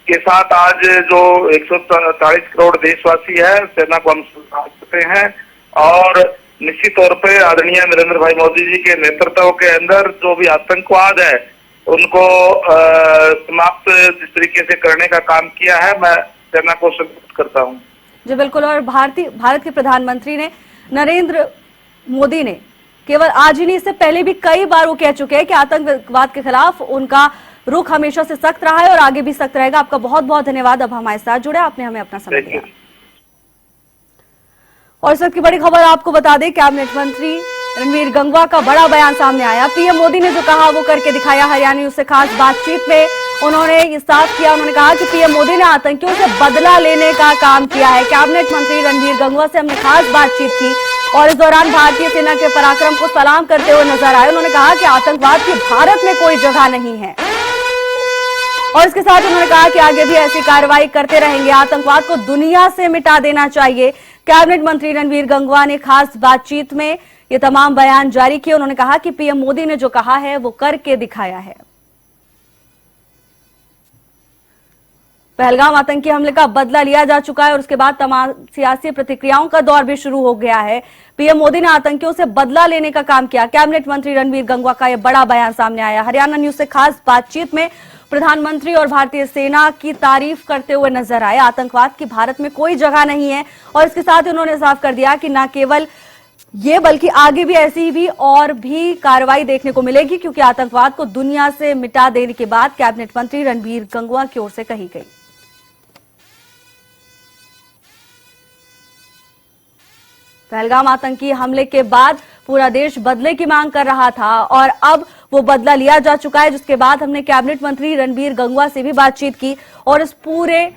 के साथ आज जो 140 करोड़ देशवासी है, सेना को हम समझते हैं, और निश्चित तौर पे आदरणीय नरेंद्र भाई मोदी जी के नेतृत्व के अंदर जो भी आतंकवाद है उनको समाप्त जिस तरीके से करने का काम किया है, मैं सेना को सल्यूट करता हूं। जी बिल्कुल, और भारत के प्रधानमंत्री ने नरेंद्र मोदी ने केवल आज ही नहीं, इससे पहले भी कई बार वो कह चुके हैं कि आतंकवाद के खिलाफ उनका रुख हमेशा से सख्त रहा है और आगे भी सख्त रहेगा। आपका बहुत बहुत धन्यवाद, अब हमारे साथ जुड़े, आपने हमें अपना समय दिया। और इस वक्त की बड़ी खबर आपको बता दें, कैबिनेट मंत्री रणबीर गंगवा का बड़ा बयान सामने आया। पीएम मोदी ने जो कहा वो करके दिखाया। हरियाणा से खास बातचीत में उन्होंने ये साफ किया, उन्होंने कहा कि पीएम मोदी ने आतंकियों से बदला लेने का काम किया है। कैबिनेट मंत्री रणबीर गंगवा से हमने खास बातचीत की और इस दौरान भारतीय सेना के पराक्रम को सलाम करते हुए नजर आए। उन्होंने कहा कि आतंकवाद की भारत में कोई जगह नहीं है, और इसके साथ उन्होंने कहा कि आगे भी ऐसी कार्रवाई करते रहेंगे, आतंकवाद को दुनिया से मिटा देना चाहिए। कैबिनेट मंत्री रणबीर गंगवा ने खास बातचीत में ये तमाम बयान जारी किए। उन्होंने कहा कि पीएम मोदी ने जो कहा है वो करके दिखाया है। पहलगाम आतंकी हमले का बदला लिया जा चुका है और उसके बाद तमाम सियासी प्रतिक्रियाओं का दौर भी शुरू हो गया है। पीएम मोदी ने आतंकियों से बदला लेने का काम किया। कैबिनेट मंत्री रणबीर गंगवा का यह बड़ा बयान सामने आया। हरियाणा न्यूज से खास बातचीत में प्रधानमंत्री और भारतीय सेना की तारीफ करते हुए नजर आए। आतंकवाद की भारत में कोई जगह नहीं है, और इसके साथ उन्होंने साफ कर दिया कि न केवल ये बल्कि आगे भी ऐसी भी और भी कार्रवाई देखने को मिलेगी, क्योंकि आतंकवाद को दुनिया से मिटा देने की बात कैबिनेट मंत्री रणबीर गंगवा की ओर से कही गई। पहलगाम आतंकी हमले के बाद पूरा देश बदले की मांग कर रहा था और अब वो बदला लिया जा चुका है, जिसके बाद हमने कैबिनेट मंत्री रणबीर गंगवा से भी बातचीत की और इस पूरे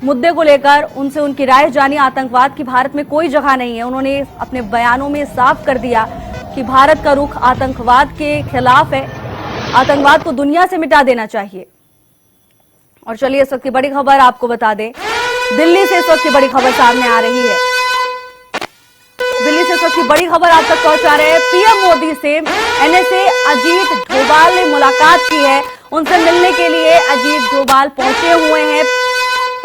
मुद्दे को लेकर उनसे उनकी राय जानी। आतंकवाद की भारत में कोई जगह नहीं है। उन्होंने अपने बयानों में साफ कर दिया कि भारत का रुख आतंकवाद के खिलाफ है, आतंकवाद को दुनिया से मिटा देना चाहिए। और चलिए इस वक्त की बड़ी खबर आपको बता दें, दिल्ली से इस वक्त की बड़ी खबर सामने आ रही है। दिल्ली से इस वक्त की बड़ी खबर आप तक पहुंचा रहे हैं। पीएम मोदी से एनएसए अजीत डोभाल ने मुलाकात की है। उनसे मिलने के लिए अजीत डोभाल पहुंचे हुए हैं।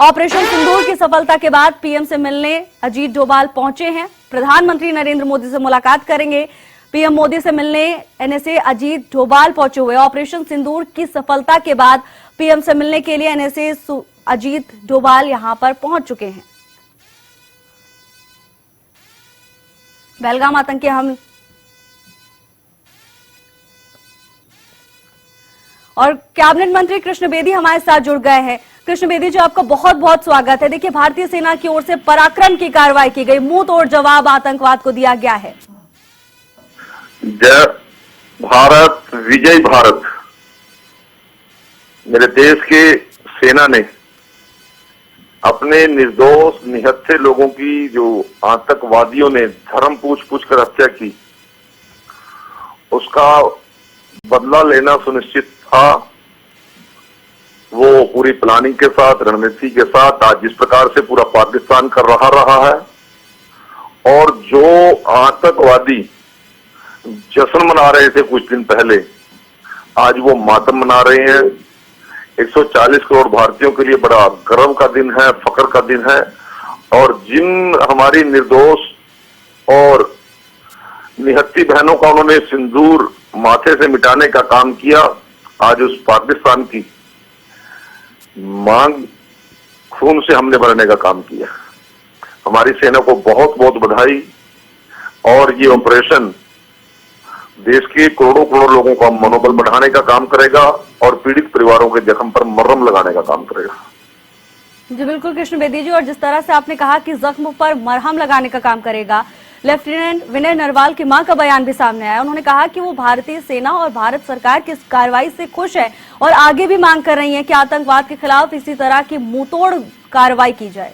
ऑपरेशन सिंदूर की सफलता के बाद पीएम से मिलने अजीत डोभाल पहुंचे हैं। प्रधानमंत्री नरेंद्र मोदी से मुलाकात करेंगे। पीएम मोदी से मिलने एनएसए अजीत डोभाल पहुंचे हुए। ऑपरेशन सिंदूर की सफलता के बाद पीएम से मिलने के लिए एनएसए अजीत डोभाल यहां पर पहुंच चुके हैं। पहलगाम आतंकी हमले और कैबिनेट मंत्री कृष्ण बेदी हमारे साथ जुड़ गए हैं। कृष्ण बेदी जी, आपका बहुत बहुत स्वागत है। देखिए, भारतीय सेना की ओर से पराक्रम की कार्रवाई की गई, मुंह तोड़ जवाब आतंकवाद को दिया गया है। जय भारत, विजय भारत। मेरे देश के सेना ने अपने निर्दोष निहत्थे लोगों की, जो आतंकवादियों ने धर्म पूछ कर हत्या की, उसका बदला लेना सुनिश्चित था। वो पूरी प्लानिंग के साथ, रणनीति के साथ आज जिस प्रकार से पूरा पाकिस्तान कर रहा है, और जो आतंकवादी जश्न मना रहे थे कुछ दिन पहले, आज वो मातम मना रहे हैं। 140 करोड़ भारतीयों के लिए बड़ा गर्व का दिन है, फख्र का दिन है। और जिन हमारी निर्दोष और निहत्ती बहनों का उन्होंने सिंदूर माथे से मिटाने का काम किया, आज उस पाकिस्तान की मांग खून से हमने भरने का काम किया। हमारी सेना को बहुत बहुत बधाई। और ये ऑपरेशन देश के करोड़ों करोड़ लोगों का मनोबल बढ़ाने का काम करेगा और पीड़ित परिवारों के जख्म पर मरहम लगाने का काम करेगा। जी बिल्कुल कृष्ण बेदी जी, और जिस तरह से आपने कहा कि जख्म पर मरहम लगाने का काम करेगा, लेफ्टिनेंट विनय नरवाल की मां का बयान भी सामने आया। उन्होंने कहा कि वो भारतीय सेना और भारत सरकार की इस कार्रवाई से खुश है और आगे भी मांग कर रही है कि आतंकवाद के खिलाफ इसी तरह की मुंहतोड़ कार्रवाई की जाए।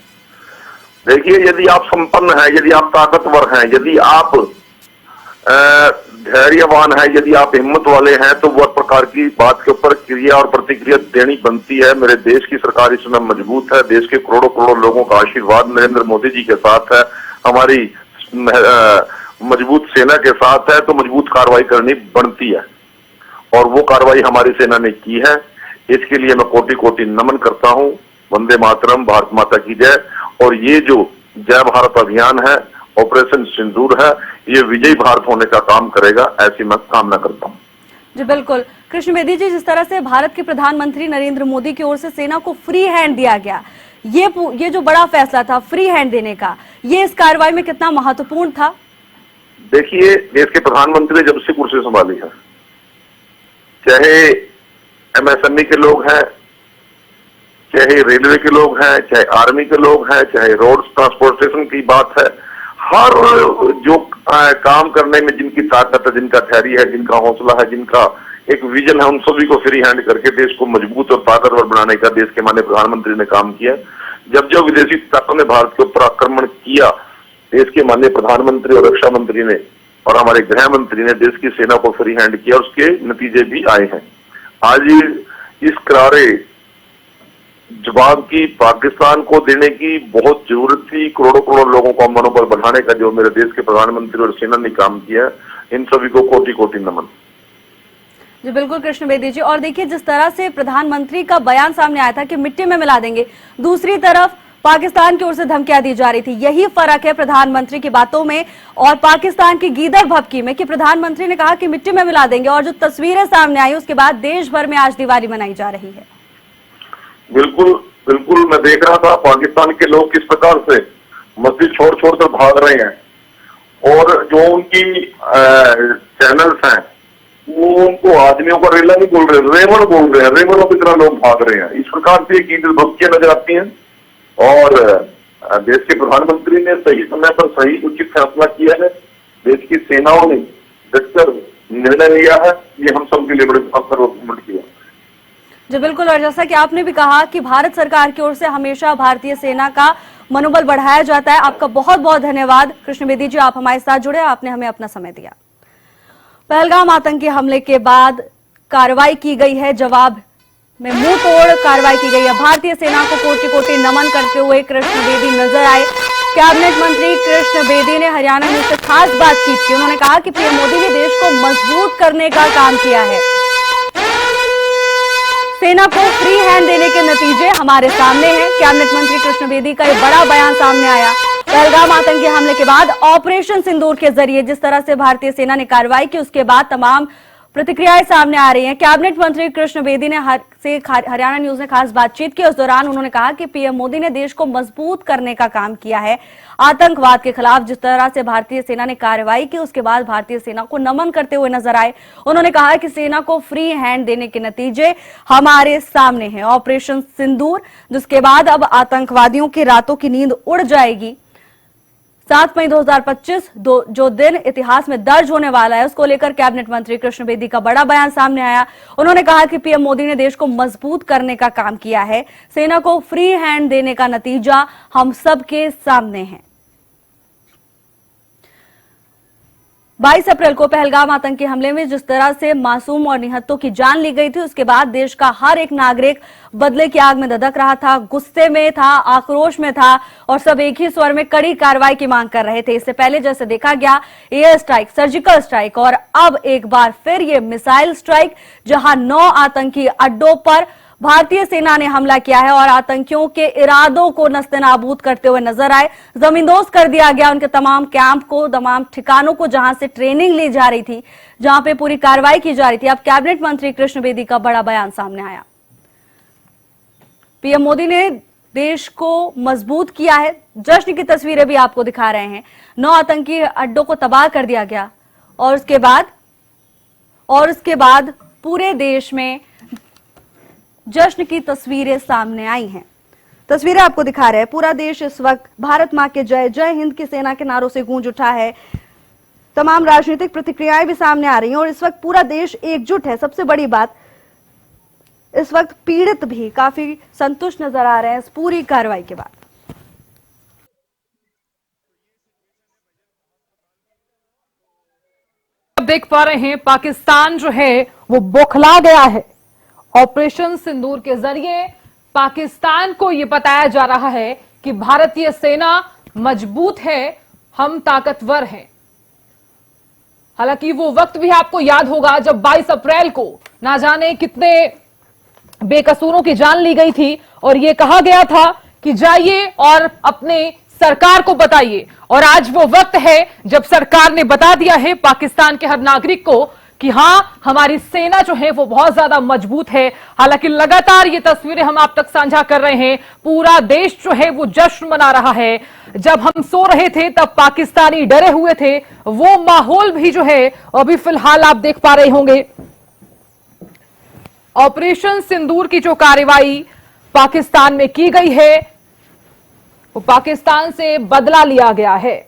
देखिए, यदि आप संपन्न हैं, यदि आप ताकतवर हैं, यदि आप धैर्यवान है, यदि आप हिम्मत वाले हैं, तो वो प्रकार की बात के ऊपर क्रिया और प्रतिक्रिया देनी बनती है। मेरे देश की सरकार इस समय मजबूत है। देश के करोड़ों करोड़ लोगों का आशीर्वाद नरेंद्र मोदी जी के साथ है, हमारी मजबूत सेना के साथ है, तो मजबूत कार्रवाई करनी बनती है। और वो कार्रवाई हमारी सेना ने की है। इसके लिए मैं कोटि कोटि नमन करता हूं। वंदे मातरम, भारत माता की जय। और ये जो जय भारत अभियान है, ऑपरेशन सिंदूर है, ये विजय भारत होने का काम करेगा, ऐसी मैं कामना करता हूँ। जी बिल्कुल कृष्ण बेदी जी, जिस तरह से भारत के प्रधानमंत्री नरेंद्र मोदी की ओर से सेना को फ्री हैंड दिया गया, ये जो बड़ा फैसला था फ्री हैंड देने का, ये इस कार्रवाई में कितना महत्वपूर्ण था? देखिए, देश के प्रधानमंत्री ने जब से कुर्सी संभाली है, चाहे एमएसएमई के लोग हैं, चाहे रेलवे के लोग हैं, चाहे आर्मी के लोग हैं, चाहे रोड ट्रांसपोर्टेशन की बात है, हर जो काम करने में जिनकी ताकत है, जिनका धैर्य है, जिनका हौसला है, जिनका एक विजन है, उन सभी को फ्री हैंड करके देश को मजबूत और ताकतवर बनाने का देश के माननीय प्रधानमंत्री ने काम किया। जब जो विदेशी ताकतों ने भारत के ऊपर आक्रमण किया, देश के माननीय प्रधानमंत्री और रक्षा मंत्री ने और हमारे गृह मंत्री ने देश की सेना को फ्री हैंड किया, और उसके नतीजे भी आए हैं। आज इस करारे जवाब की पाकिस्तान को देने की बहुत जरूरत थी। करोड़ों करोड़ लोगों का मनोबल बढ़ाने का जो मेरे देश के प्रधानमंत्री और सेना ने काम किया, इन सभी को कोटि कोटि नमन। जी बिल्कुल कृष्ण बेदी जी, और देखिए जिस तरह से प्रधानमंत्री का बयान सामने आया था कि मिट्टी में मिला देंगे, दूसरी तरफ पाकिस्तान की ओर से धमकियां दी जा रही थी। यही फर्क है प्रधानमंत्री की बातों में और पाकिस्तान की गीदड़ भभकी में, कि प्रधानमंत्री ने कहा कि मिट्टी में मिला देंगे, और जो तस्वीरें सामने आई उसके बाद देश भर में आज दिवाली मनाई जा रही है। बिल्कुल बिल्कुल, मैं देख रहा था पाकिस्तान के लोग किस प्रकार से मस्जिद छोड़ कर भाग रहे हैं, और जो उनकी चैनल्स हैं वो उनको आदमियों का रेला नहीं बोल रहे, रेमन बोल रहे हैं, रेमनों की तरह लोग भाग रहे हैं। इस प्रकार से कीदड़ भभकियां नजर आती हैं। और देश के प्रधानमंत्री ने सही समय पर सही उचित फैसला किया है। देश की सेनाओं ने डटकर निर्णय लिया है, ये हम सबके लिए बड़े फख्र किया। जी बिल्कुल, और जैसा कि आपने भी कहा कि भारत सरकार की ओर से हमेशा भारतीय सेना का मनोबल बढ़ाया जाता है। आपका बहुत बहुत धन्यवाद कृष्ण बेदी जी, आप हमारे साथ जुड़े, आपने हमें अपना समय दिया। पहलगाम आतंकी हमले के बाद कार्रवाई की गई है, जवाब में मुंह तोड़ कार्रवाई की गई है। भारतीय सेना को कोटि कोटि नमन करते हुए कृष्ण बेदी नजर आए। कैबिनेट मंत्री कृष्ण बेदी ने हरियाणा में उससे खास बातचीत की। उन्होंने कहा कि पीएम मोदी ने देश को मजबूत करने का काम किया है। सेना को फ्री हैंड देने के नतीजे हमारे सामने हैं। कैबिनेट मंत्री कृष्ण बेदी का एक बड़ा बयान सामने आया। पहलगाम आतंकी हमले के बाद ऑपरेशन सिंदूर के जरिए जिस तरह से भारतीय सेना ने कार्रवाई की, उसके बाद तमाम प्रतिक्रियाएं सामने आ रही हैं। कैबिनेट मंत्री कृष्ण बेदी ने हरियाणा न्यूज ने खास बातचीत की। उस दौरान उन्होंने कहा कि पीएम मोदी ने देश को मजबूत करने का काम किया है। आतंकवाद के खिलाफ जिस तरह से भारतीय सेना ने कार्रवाई की, उसके बाद भारतीय सेना को नमन करते हुए नजर आए। उन्होंने कहा कि सेना को फ्री हैंड देने के नतीजे हमारे सामने हैं। ऑपरेशन सिंदूर, जिसके बाद अब आतंकवादियों की रातों की नींद उड़ जाएगी। 7 मई 2025 जो दिन इतिहास में दर्ज होने वाला है, उसको लेकर कैबिनेट मंत्री कृष्ण बेदी का बड़ा बयान सामने आया। उन्होंने कहा कि पीएम मोदी ने देश को मजबूत करने का काम किया है। सेना को फ्री हैंड देने का नतीजा हम सबके सामने है। 22 अप्रैल को पहलगाम आतंकी हमले में जिस तरह से मासूम और निहत्तों की जान ली गई थी, उसके बाद देश का हर एक नागरिक बदले की आग में धधक रहा था, गुस्से में था, आक्रोश में था और सब एक ही स्वर में कड़ी कार्रवाई की मांग कर रहे थे। इससे पहले जैसे देखा गया एयर स्ट्राइक, सर्जिकल स्ट्राइक और अब एक बार फिर ये मिसाइल स्ट्राइक, जहां 9 आतंकी अड्डों पर भारतीय सेना ने हमला किया है और आतंकियों के इरादों को नस्तेनाबूद करते हुए नजर आए। जमींदोज कर दिया गया उनके तमाम कैंप को, तमाम ठिकानों को जहां से ट्रेनिंग ली जा रही थी, जहां पे पूरी कार्रवाई की जा रही थी। अब कैबिनेट मंत्री कृष्ण बेदी का बड़ा बयान सामने आया। पीएम मोदी ने देश को मजबूत किया है। जश्न की तस्वीरें भी आपको दिखा रहे हैं। 9 आतंकी अड्डों को तबाह कर दिया गया और उसके बाद पूरे देश में जश्न की तस्वीरें सामने आई हैं। तस्वीरें आपको दिखा रहे हैं। पूरा देश इस वक्त भारत मां के जय जय हिंद की सेना के नारों से गूंज उठा है। तमाम राजनीतिक प्रतिक्रियाएं भी सामने आ रही हैं और इस वक्त पूरा देश एकजुट है। सबसे बड़ी बात, इस वक्त पीड़ित भी काफी संतुष्ट नजर आ रहे हैं इस पूरी कार्रवाई के बाद। अब देख पा रहे हैं पाकिस्तान जो है वो बौखला गया है। ऑपरेशन सिंदूर के जरिए पाकिस्तान को यह बताया जा रहा है कि भारतीय सेना मजबूत है, हम ताकतवर हैं। हालांकि वो वक्त भी आपको याद होगा जब 22 अप्रैल को ना जाने कितने बेकसूरों की जान ली गई थी और यह कहा गया था कि जाइए और अपने सरकार को बताइए। और आज वो वक्त है जब सरकार ने बता दिया है पाकिस्तान के हर नागरिक को कि हां, हमारी सेना जो है वो बहुत ज्यादा मजबूत है। हालांकि लगातार ये तस्वीरें हम आप तक साझा कर रहे हैं। पूरा देश जो है वो जश्न मना रहा है। जब हम सो रहे थे तब पाकिस्तानी डरे हुए थे। वो माहौल भी जो है अभी फिलहाल आप देख पा रहे होंगे। ऑपरेशन सिंदूर की जो कार्रवाई पाकिस्तान में की गई है, वो पाकिस्तान से बदला लिया गया है।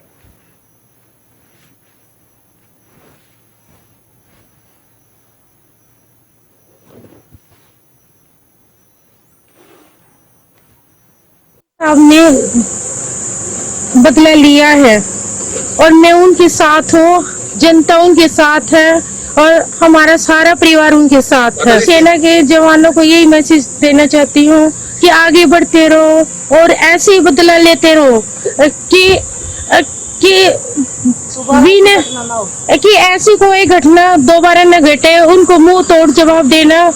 हमने बदला लिया है और मैं उनके साथ हूँ, जनता उनके साथ है और हमारा सारा परिवार उनके साथ है। सेना के जवानों को यही मैसेज देना चाहती हूँ कि आगे बढ़ते रहो और ऐसे ही बदला लेते रहो कि ऐसी कोई घटना दोबारा न घटे। उनको मुंह तोड़ जवाब देना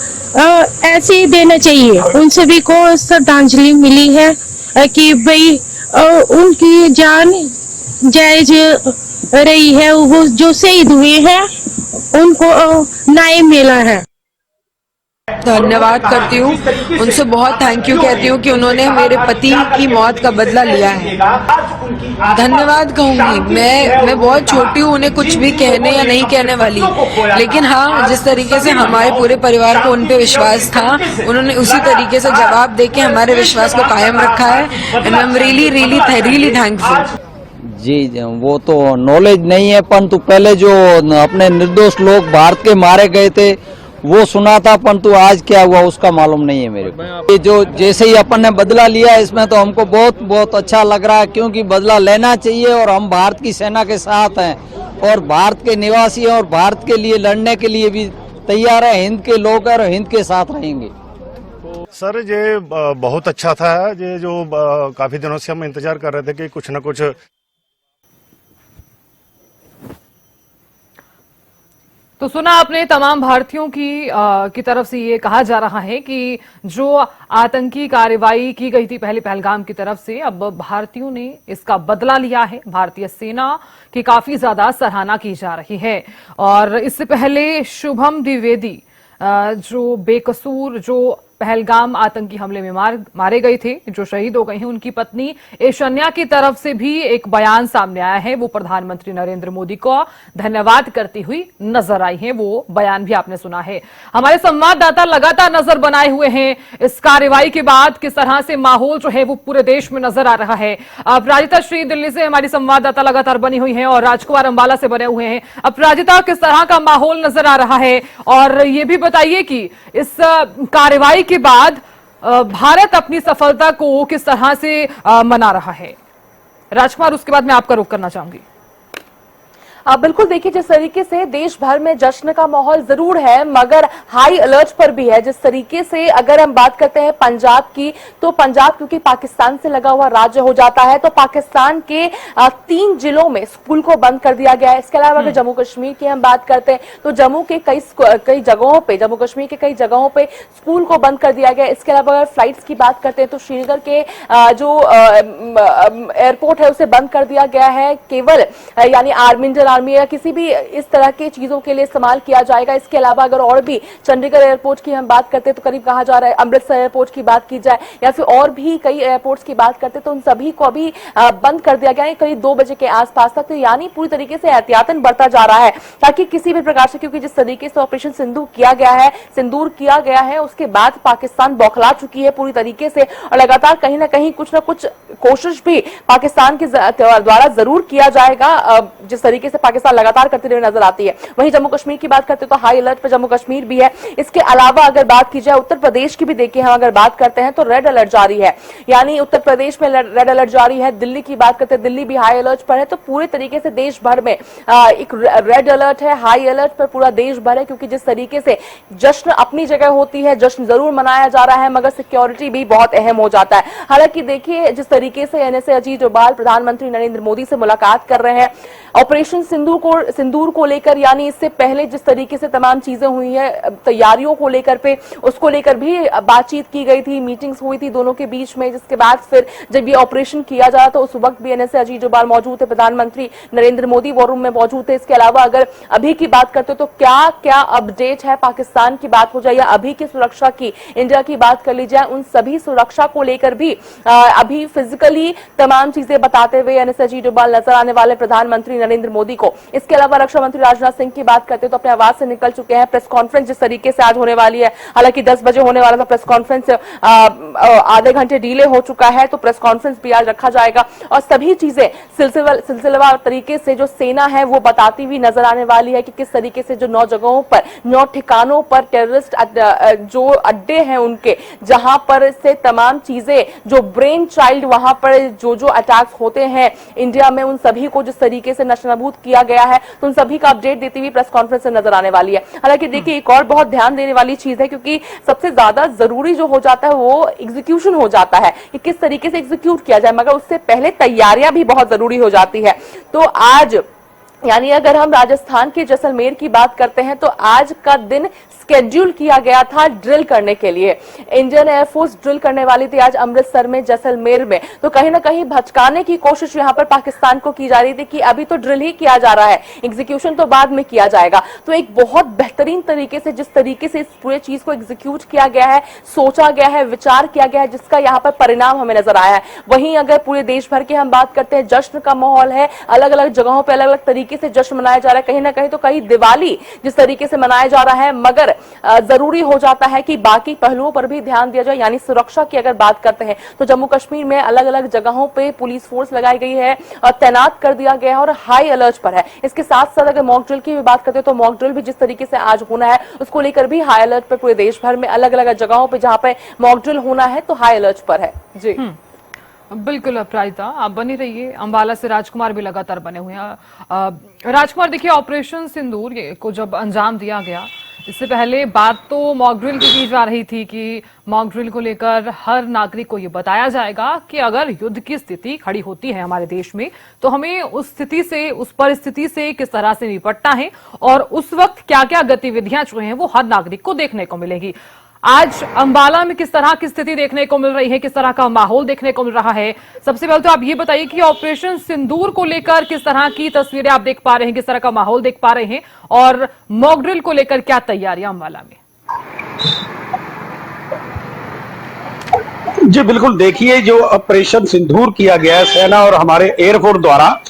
ऐसे ही देना चाहिए। उन सभी को श्रद्धांजलि मिली है कि भाई उनकी जान जायज रही है। वो जो शहीद हुए हैं उनको न्याय मिला है। धन्यवाद करती हूँ, उनसे बहुत थैंक यू कहती हूँ कि उन्होंने मेरे पति की मौत का बदला लिया है। धन्यवाद कहूंगी। मैं बहुत छोटी हूँ, उन्हें कुछ भी कहने या नहीं कहने वाली, लेकिन हाँ, जिस तरीके से हमारे पूरे परिवार को उन पे विश्वास था, उन्होंने उसी तरीके से जवाब देके हमारे विश्वास को कायम रखा है। And I am really thankful. जी, वो तो नॉलेज नहीं है, परंतु पहले जो अपने निर्दोष लोग भारत के मारे गए थे वो सुना था, परंतु आज क्या हुआ उसका मालूम नहीं है मेरे को। ये जो जैसे ही अपन ने बदला लिया इसमें तो हमको बहुत बहुत अच्छा लग रहा है, क्योंकि बदला लेना चाहिए और हम भारत की सेना के साथ हैं और भारत के निवासी हैं और भारत के लिए लड़ने के लिए भी तैयार है। हिंद के लोग और हिंद के साथ रहेंगे। सर ये बहुत अच्छा था। ये जो काफी दिनों से हम इंतजार कर रहे थे कि कुछ न कुछ। तो सुना आपने, तमाम भारतीयों की तरफ से ये कहा जा रहा है कि जो आतंकी कार्रवाई की गई थी पहले पहलगाम की तरफ से, अब भारतीयों ने इसका बदला लिया है। भारतीय सेना की काफी ज्यादा सराहना की जा रही है। और इससे पहले शुभम द्विवेदी जो बेकसूर जो पहलगाम आतंकी हमले में मारे गए थे, जो शहीद हो गए हैं, उनकी पत्नी ऐशन्या की तरफ से भी एक बयान सामने आया है। वो प्रधानमंत्री नरेंद्र मोदी को धन्यवाद करती हुई नजर आई है। वो बयान भी आपने सुना है। हमारे संवाददाता लगातार नजर बनाए हुए हैं इस कार्रवाई के बाद किस तरह से माहौल जो है वो पूरे देश में नजर आ रहा है। अपराजिता श्री दिल्ली से हमारी संवाददाता लगातार बनी हुई है और राजकुमार अंबाला से बने हुए हैं। अपराजिता, किस तरह का माहौल नजर आ रहा है, और ये भी बताइए कि इस कार्रवाई के बाद भारत अपनी सफलता को किस तरह से मना रहा है। राजकुमार, उसके बाद मैं आपका रुख करना चाहूंगी। बिल्कुल, देखिए जिस तरीके से देश भर में जश्न का माहौल जरूर है मगर हाई अलर्ट पर भी है। जिस तरीके से अगर हम बात करते हैं पंजाब की, तो पंजाब क्योंकि पाकिस्तान से लगा हुआ राज्य हो जाता है, तो पाकिस्तान के 3 जिलों में स्कूल को बंद कर दिया गया है। इसके अलावा अगर जम्मू कश्मीर की हम बात करते हैं तो जम्मू के कई जगहों पे, जम्मू कश्मीर के कई जगहों पे स्कूल को बंद कर दिया गया है। इसके अलावा अगर फ्लाइट्स की बात करते हैं तो श्रीनगर के जो एयरपोर्ट है उसे बंद कर दिया गया है। केवल यानी आर्मी या किसी भी इस तरह की चीजों के लिए इस्तेमाल किया जाएगा। इसके अलावा अगर और भी चंडीगढ़ एयरपोर्ट की हम बात करते हैं तो करीब कहा जा रहा है, अमृतसर एयरपोर्ट की बात की जाए या फिर और भी कई एयरपोर्ट्स की बात करते हैं तो उन सभी को अभी बंद कर दिया गया है करीब 2 बजे के आसपास तक। तो यानी पूरी तरीके से एहतियातन बरता जा रहा है ताकि किसी भी प्रकार से, क्योंकि जिस तरीके से ऑपरेशन सिंदूर किया गया है उसके बाद पाकिस्तान बौखला चुकी है पूरी तरीके से और लगातार कहीं ना कहीं कुछ ना कुछ कोशिश भी पाकिस्तान के द्वारा जरूर किया जाएगा, जिस तरीके से पाकिस्तान लगातार करते हुए नजर आती है। वहीं जम्मू कश्मीर की बात करते हैं तो हाई अलर्ट पर जम्मू कश्मीर भी है। इसके अलावा अगर बात की जाए उत्तर प्रदेश की भी, देखिए हम अगर बात करते हैं तो रेड अलर्ट जारी है, यानी उत्तर प्रदेश में रेड अलर्ट जारी है। दिल्ली की बात करते हैं, दिल्ली भी हाई अलर्ट पर है। तो पूरे तरीके से देश भर में एक रेड अलर्ट है, हाई अलर्ट पर पूरा देश भर है, क्योंकि जिस तरीके से जश्न अपनी जगह होती है, जश्न जरूर मनाया जा रहा है मगर सिक्योरिटी भी बहुत अहम हो जाता है। हालांकि देखिए जिस तरीके से एनएसए अजीत डोभाल प्रधानमंत्री नरेंद्र मोदी से मुलाकात कर रहे हैं, ऑपरेशन सिंदूर को लेकर, यानी इससे पहले जिस तरीके से तमाम चीजें हुई है तैयारियों को लेकर पे, उसको लेकर भी बातचीत की गई थी, मीटिंग्स हुई थी दोनों के बीच में। जिसके बाद फिर जब ये ऑपरेशन किया जा रहा तो उस वक्त भी एनएसए अजीत डोभाल मौजूद थे, प्रधानमंत्री नरेंद्र मोदी वॉर रूम में मौजूद थे। इसके अलावा अगर अभी की बात करते तो क्या क्या अपडेट है, पाकिस्तान की बात हो जाए या अभी की सुरक्षा की, इंडिया की बात कर ली जाए, उन सभी सुरक्षा को लेकर भी अभी फिजिकली तमाम चीजें बताते हुए एनएसए अजीत डोभाल नजर आने वाले प्रधानमंत्री नरेंद्र मोदी को। इसके अलावा रक्षा मंत्री राजनाथ सिंह की बात करते तो अपने आवास से निकल चुके हैं। प्रेस कॉन्फ्रेंस जिस तरीके से आज होने वाली है, हालांकि 10 बजे होने वाला था प्रेस कॉन्फ्रेंस, आधे घंटे डिले हो चुका है, तो प्रेस कॉन्फ्रेंस भी आज रखा जाएगा और सभी चीजें सिलसिलेवार तरीके से जो सेना है वो बताती हुई नजर आने वाली है कि किस तरीके से जो 9 जगहों पर, 9 ठिकानों पर टेररिस्ट जो अड्डे हैं उनके, जहां पर से तमाम चीजें जो ब्रेन चाइल्ड वहां पर जो अटैक्स होते हैं इंडिया में, उन सभी को जिस तरीके से नशनाबूद किया गया है, तो उन सभी का अपडेट देती हुई प्रेस कॉन्फ्रेंस में नजर आने वाली है। हालांकि देखिए एक और बहुत ध्यान देने वाली चीज है, क्योंकि सबसे ज्यादा जरूरी जो हो जाता है वो एग्जीक्यूशन हो जाता है कि किस तरीके से एग्जीक्यूट किया जाए, मगर उससे पहले तैयारियां भी बहुत जरूरी हो जाती है। तो आज यानी अगर हम राजस्थान के जैसलमेर की बात करते हैं तो आज का दिन स्केड्यूल किया गया था ड्रिल करने के लिए। इंडियन एयरफोर्स ड्रिल करने वाली थी आज अमृतसर में, जैसलमेर में। तो कहीं ना कहीं भटकाने की कोशिश यहां पर पाकिस्तान को की जा रही थी कि अभी तो ड्रिल ही किया जा रहा है, एग्जीक्यूशन तो बाद में किया जाएगा। तो एक बहुत बेहतरीन तरीके से जिस तरीके से इस पूरे चीज को एग्जीक्यूट किया गया है, सोचा गया है, विचार किया गया है, जिसका यहाँ पर परिणाम हमें नजर आया है। वहीं अगर पूरे देश भर की हम बात करते हैं, जश्न का माहौल है, अलग अलग जगहों पर अलग अलग तरीके से जश्न मनाया जा रहा है। कहीं ना कहीं तो कहीं दिवाली जिस तरीके से मनाया जा रहा है, मगर जरूरी हो जाता है कि बाकी पहलुओं पर भी ध्यान दिया जाए। यानी सुरक्षा की अगर बात करते हैं तो जम्मू कश्मीर में अलग अलग जगहों पे पुलिस फोर्स लगाई गई है और तैनात कर दिया गया है और हाई अलर्ट पर है। इसके साथ साथ अगर मॉक ड्रिल की भी बात करते हैं तो मॉक ड्रिल भी जिस तरीके से आज होना है उसको लेकर भी हाई अलर्ट पर पूरे देश भर में अलग अलग जगहों पर जहां पर मॉक ड्रिल होना है तो हाई अलर्ट पर है। जी बिल्कुल अपराजिता, आप बनी रहिए। अंबाला से राजकुमार भी लगातार बने हुए हैं। राजकुमार, देखिए ऑपरेशन सिंदूर को जब अंजाम दिया गया, इससे पहले बात तो मॉक ड्रिल की जा रही थी कि मॉक ड्रिल को लेकर हर नागरिक को ये बताया जाएगा कि अगर युद्ध की स्थिति खड़ी होती है हमारे देश में तो हमें उस स्थिति से, उस परिस्थिति से किस तरह से निपटना है और उस वक्त क्या क्या गतिविधियां जो हैं वो हर नागरिक को देखने को मिलेगी। आज अंबाला में किस तरह की स्थिति देखने को मिल रही है, किस तरह का माहौल देखने को मिल रहा है? सबसे पहले तो आप ये बताइए कि ऑपरेशन सिंदूर को लेकर किस तरह की तस्वीरें आप देख पा रहे हैं, किस तरह का माहौल देख पा रहे हैं और मॉक ड्रिल को लेकर क्या तैयारियां अंबाला में? जी बिल्कुल, देखिए जो ऑपरेशन सिंदूर किया गया है सेना और हमारे एयरफोर्स द्वारा,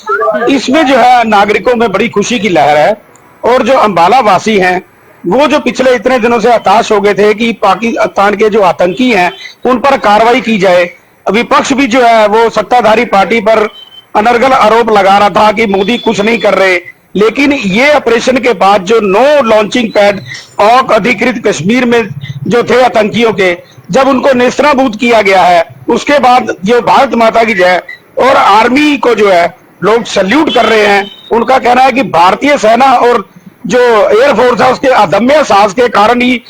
इसमें जो है नागरिकों में बड़ी खुशी की लहर है। और जो अंबाला वासी हैं वो जो पिछले इतने दिनों से हताश हो गए थे कि पाकिस्तान के जो आतंकी हैं उन पर कार्रवाई की जाए, विपक्ष भी जो है वो सत्ताधारी पार्टी पर अनर्गल आरोप लगा रहा था कि मोदी कुछ नहीं कर रहे, लेकिन ये ऑपरेशन के बाद जो 9 लॉन्चिंग पैड पाक अधिकृत कश्मीर में जो थे आतंकियों के, जब उनको नेस्तनाबूद किया गया है, उसके बाद जो भारत माता की जय और आर्मी को जो है लोग सैल्यूट कर रहे हैं। उनका कहना है कि भारतीय सेना और जो एयरफोर्स है उसके अदम्य साहस के कारण ही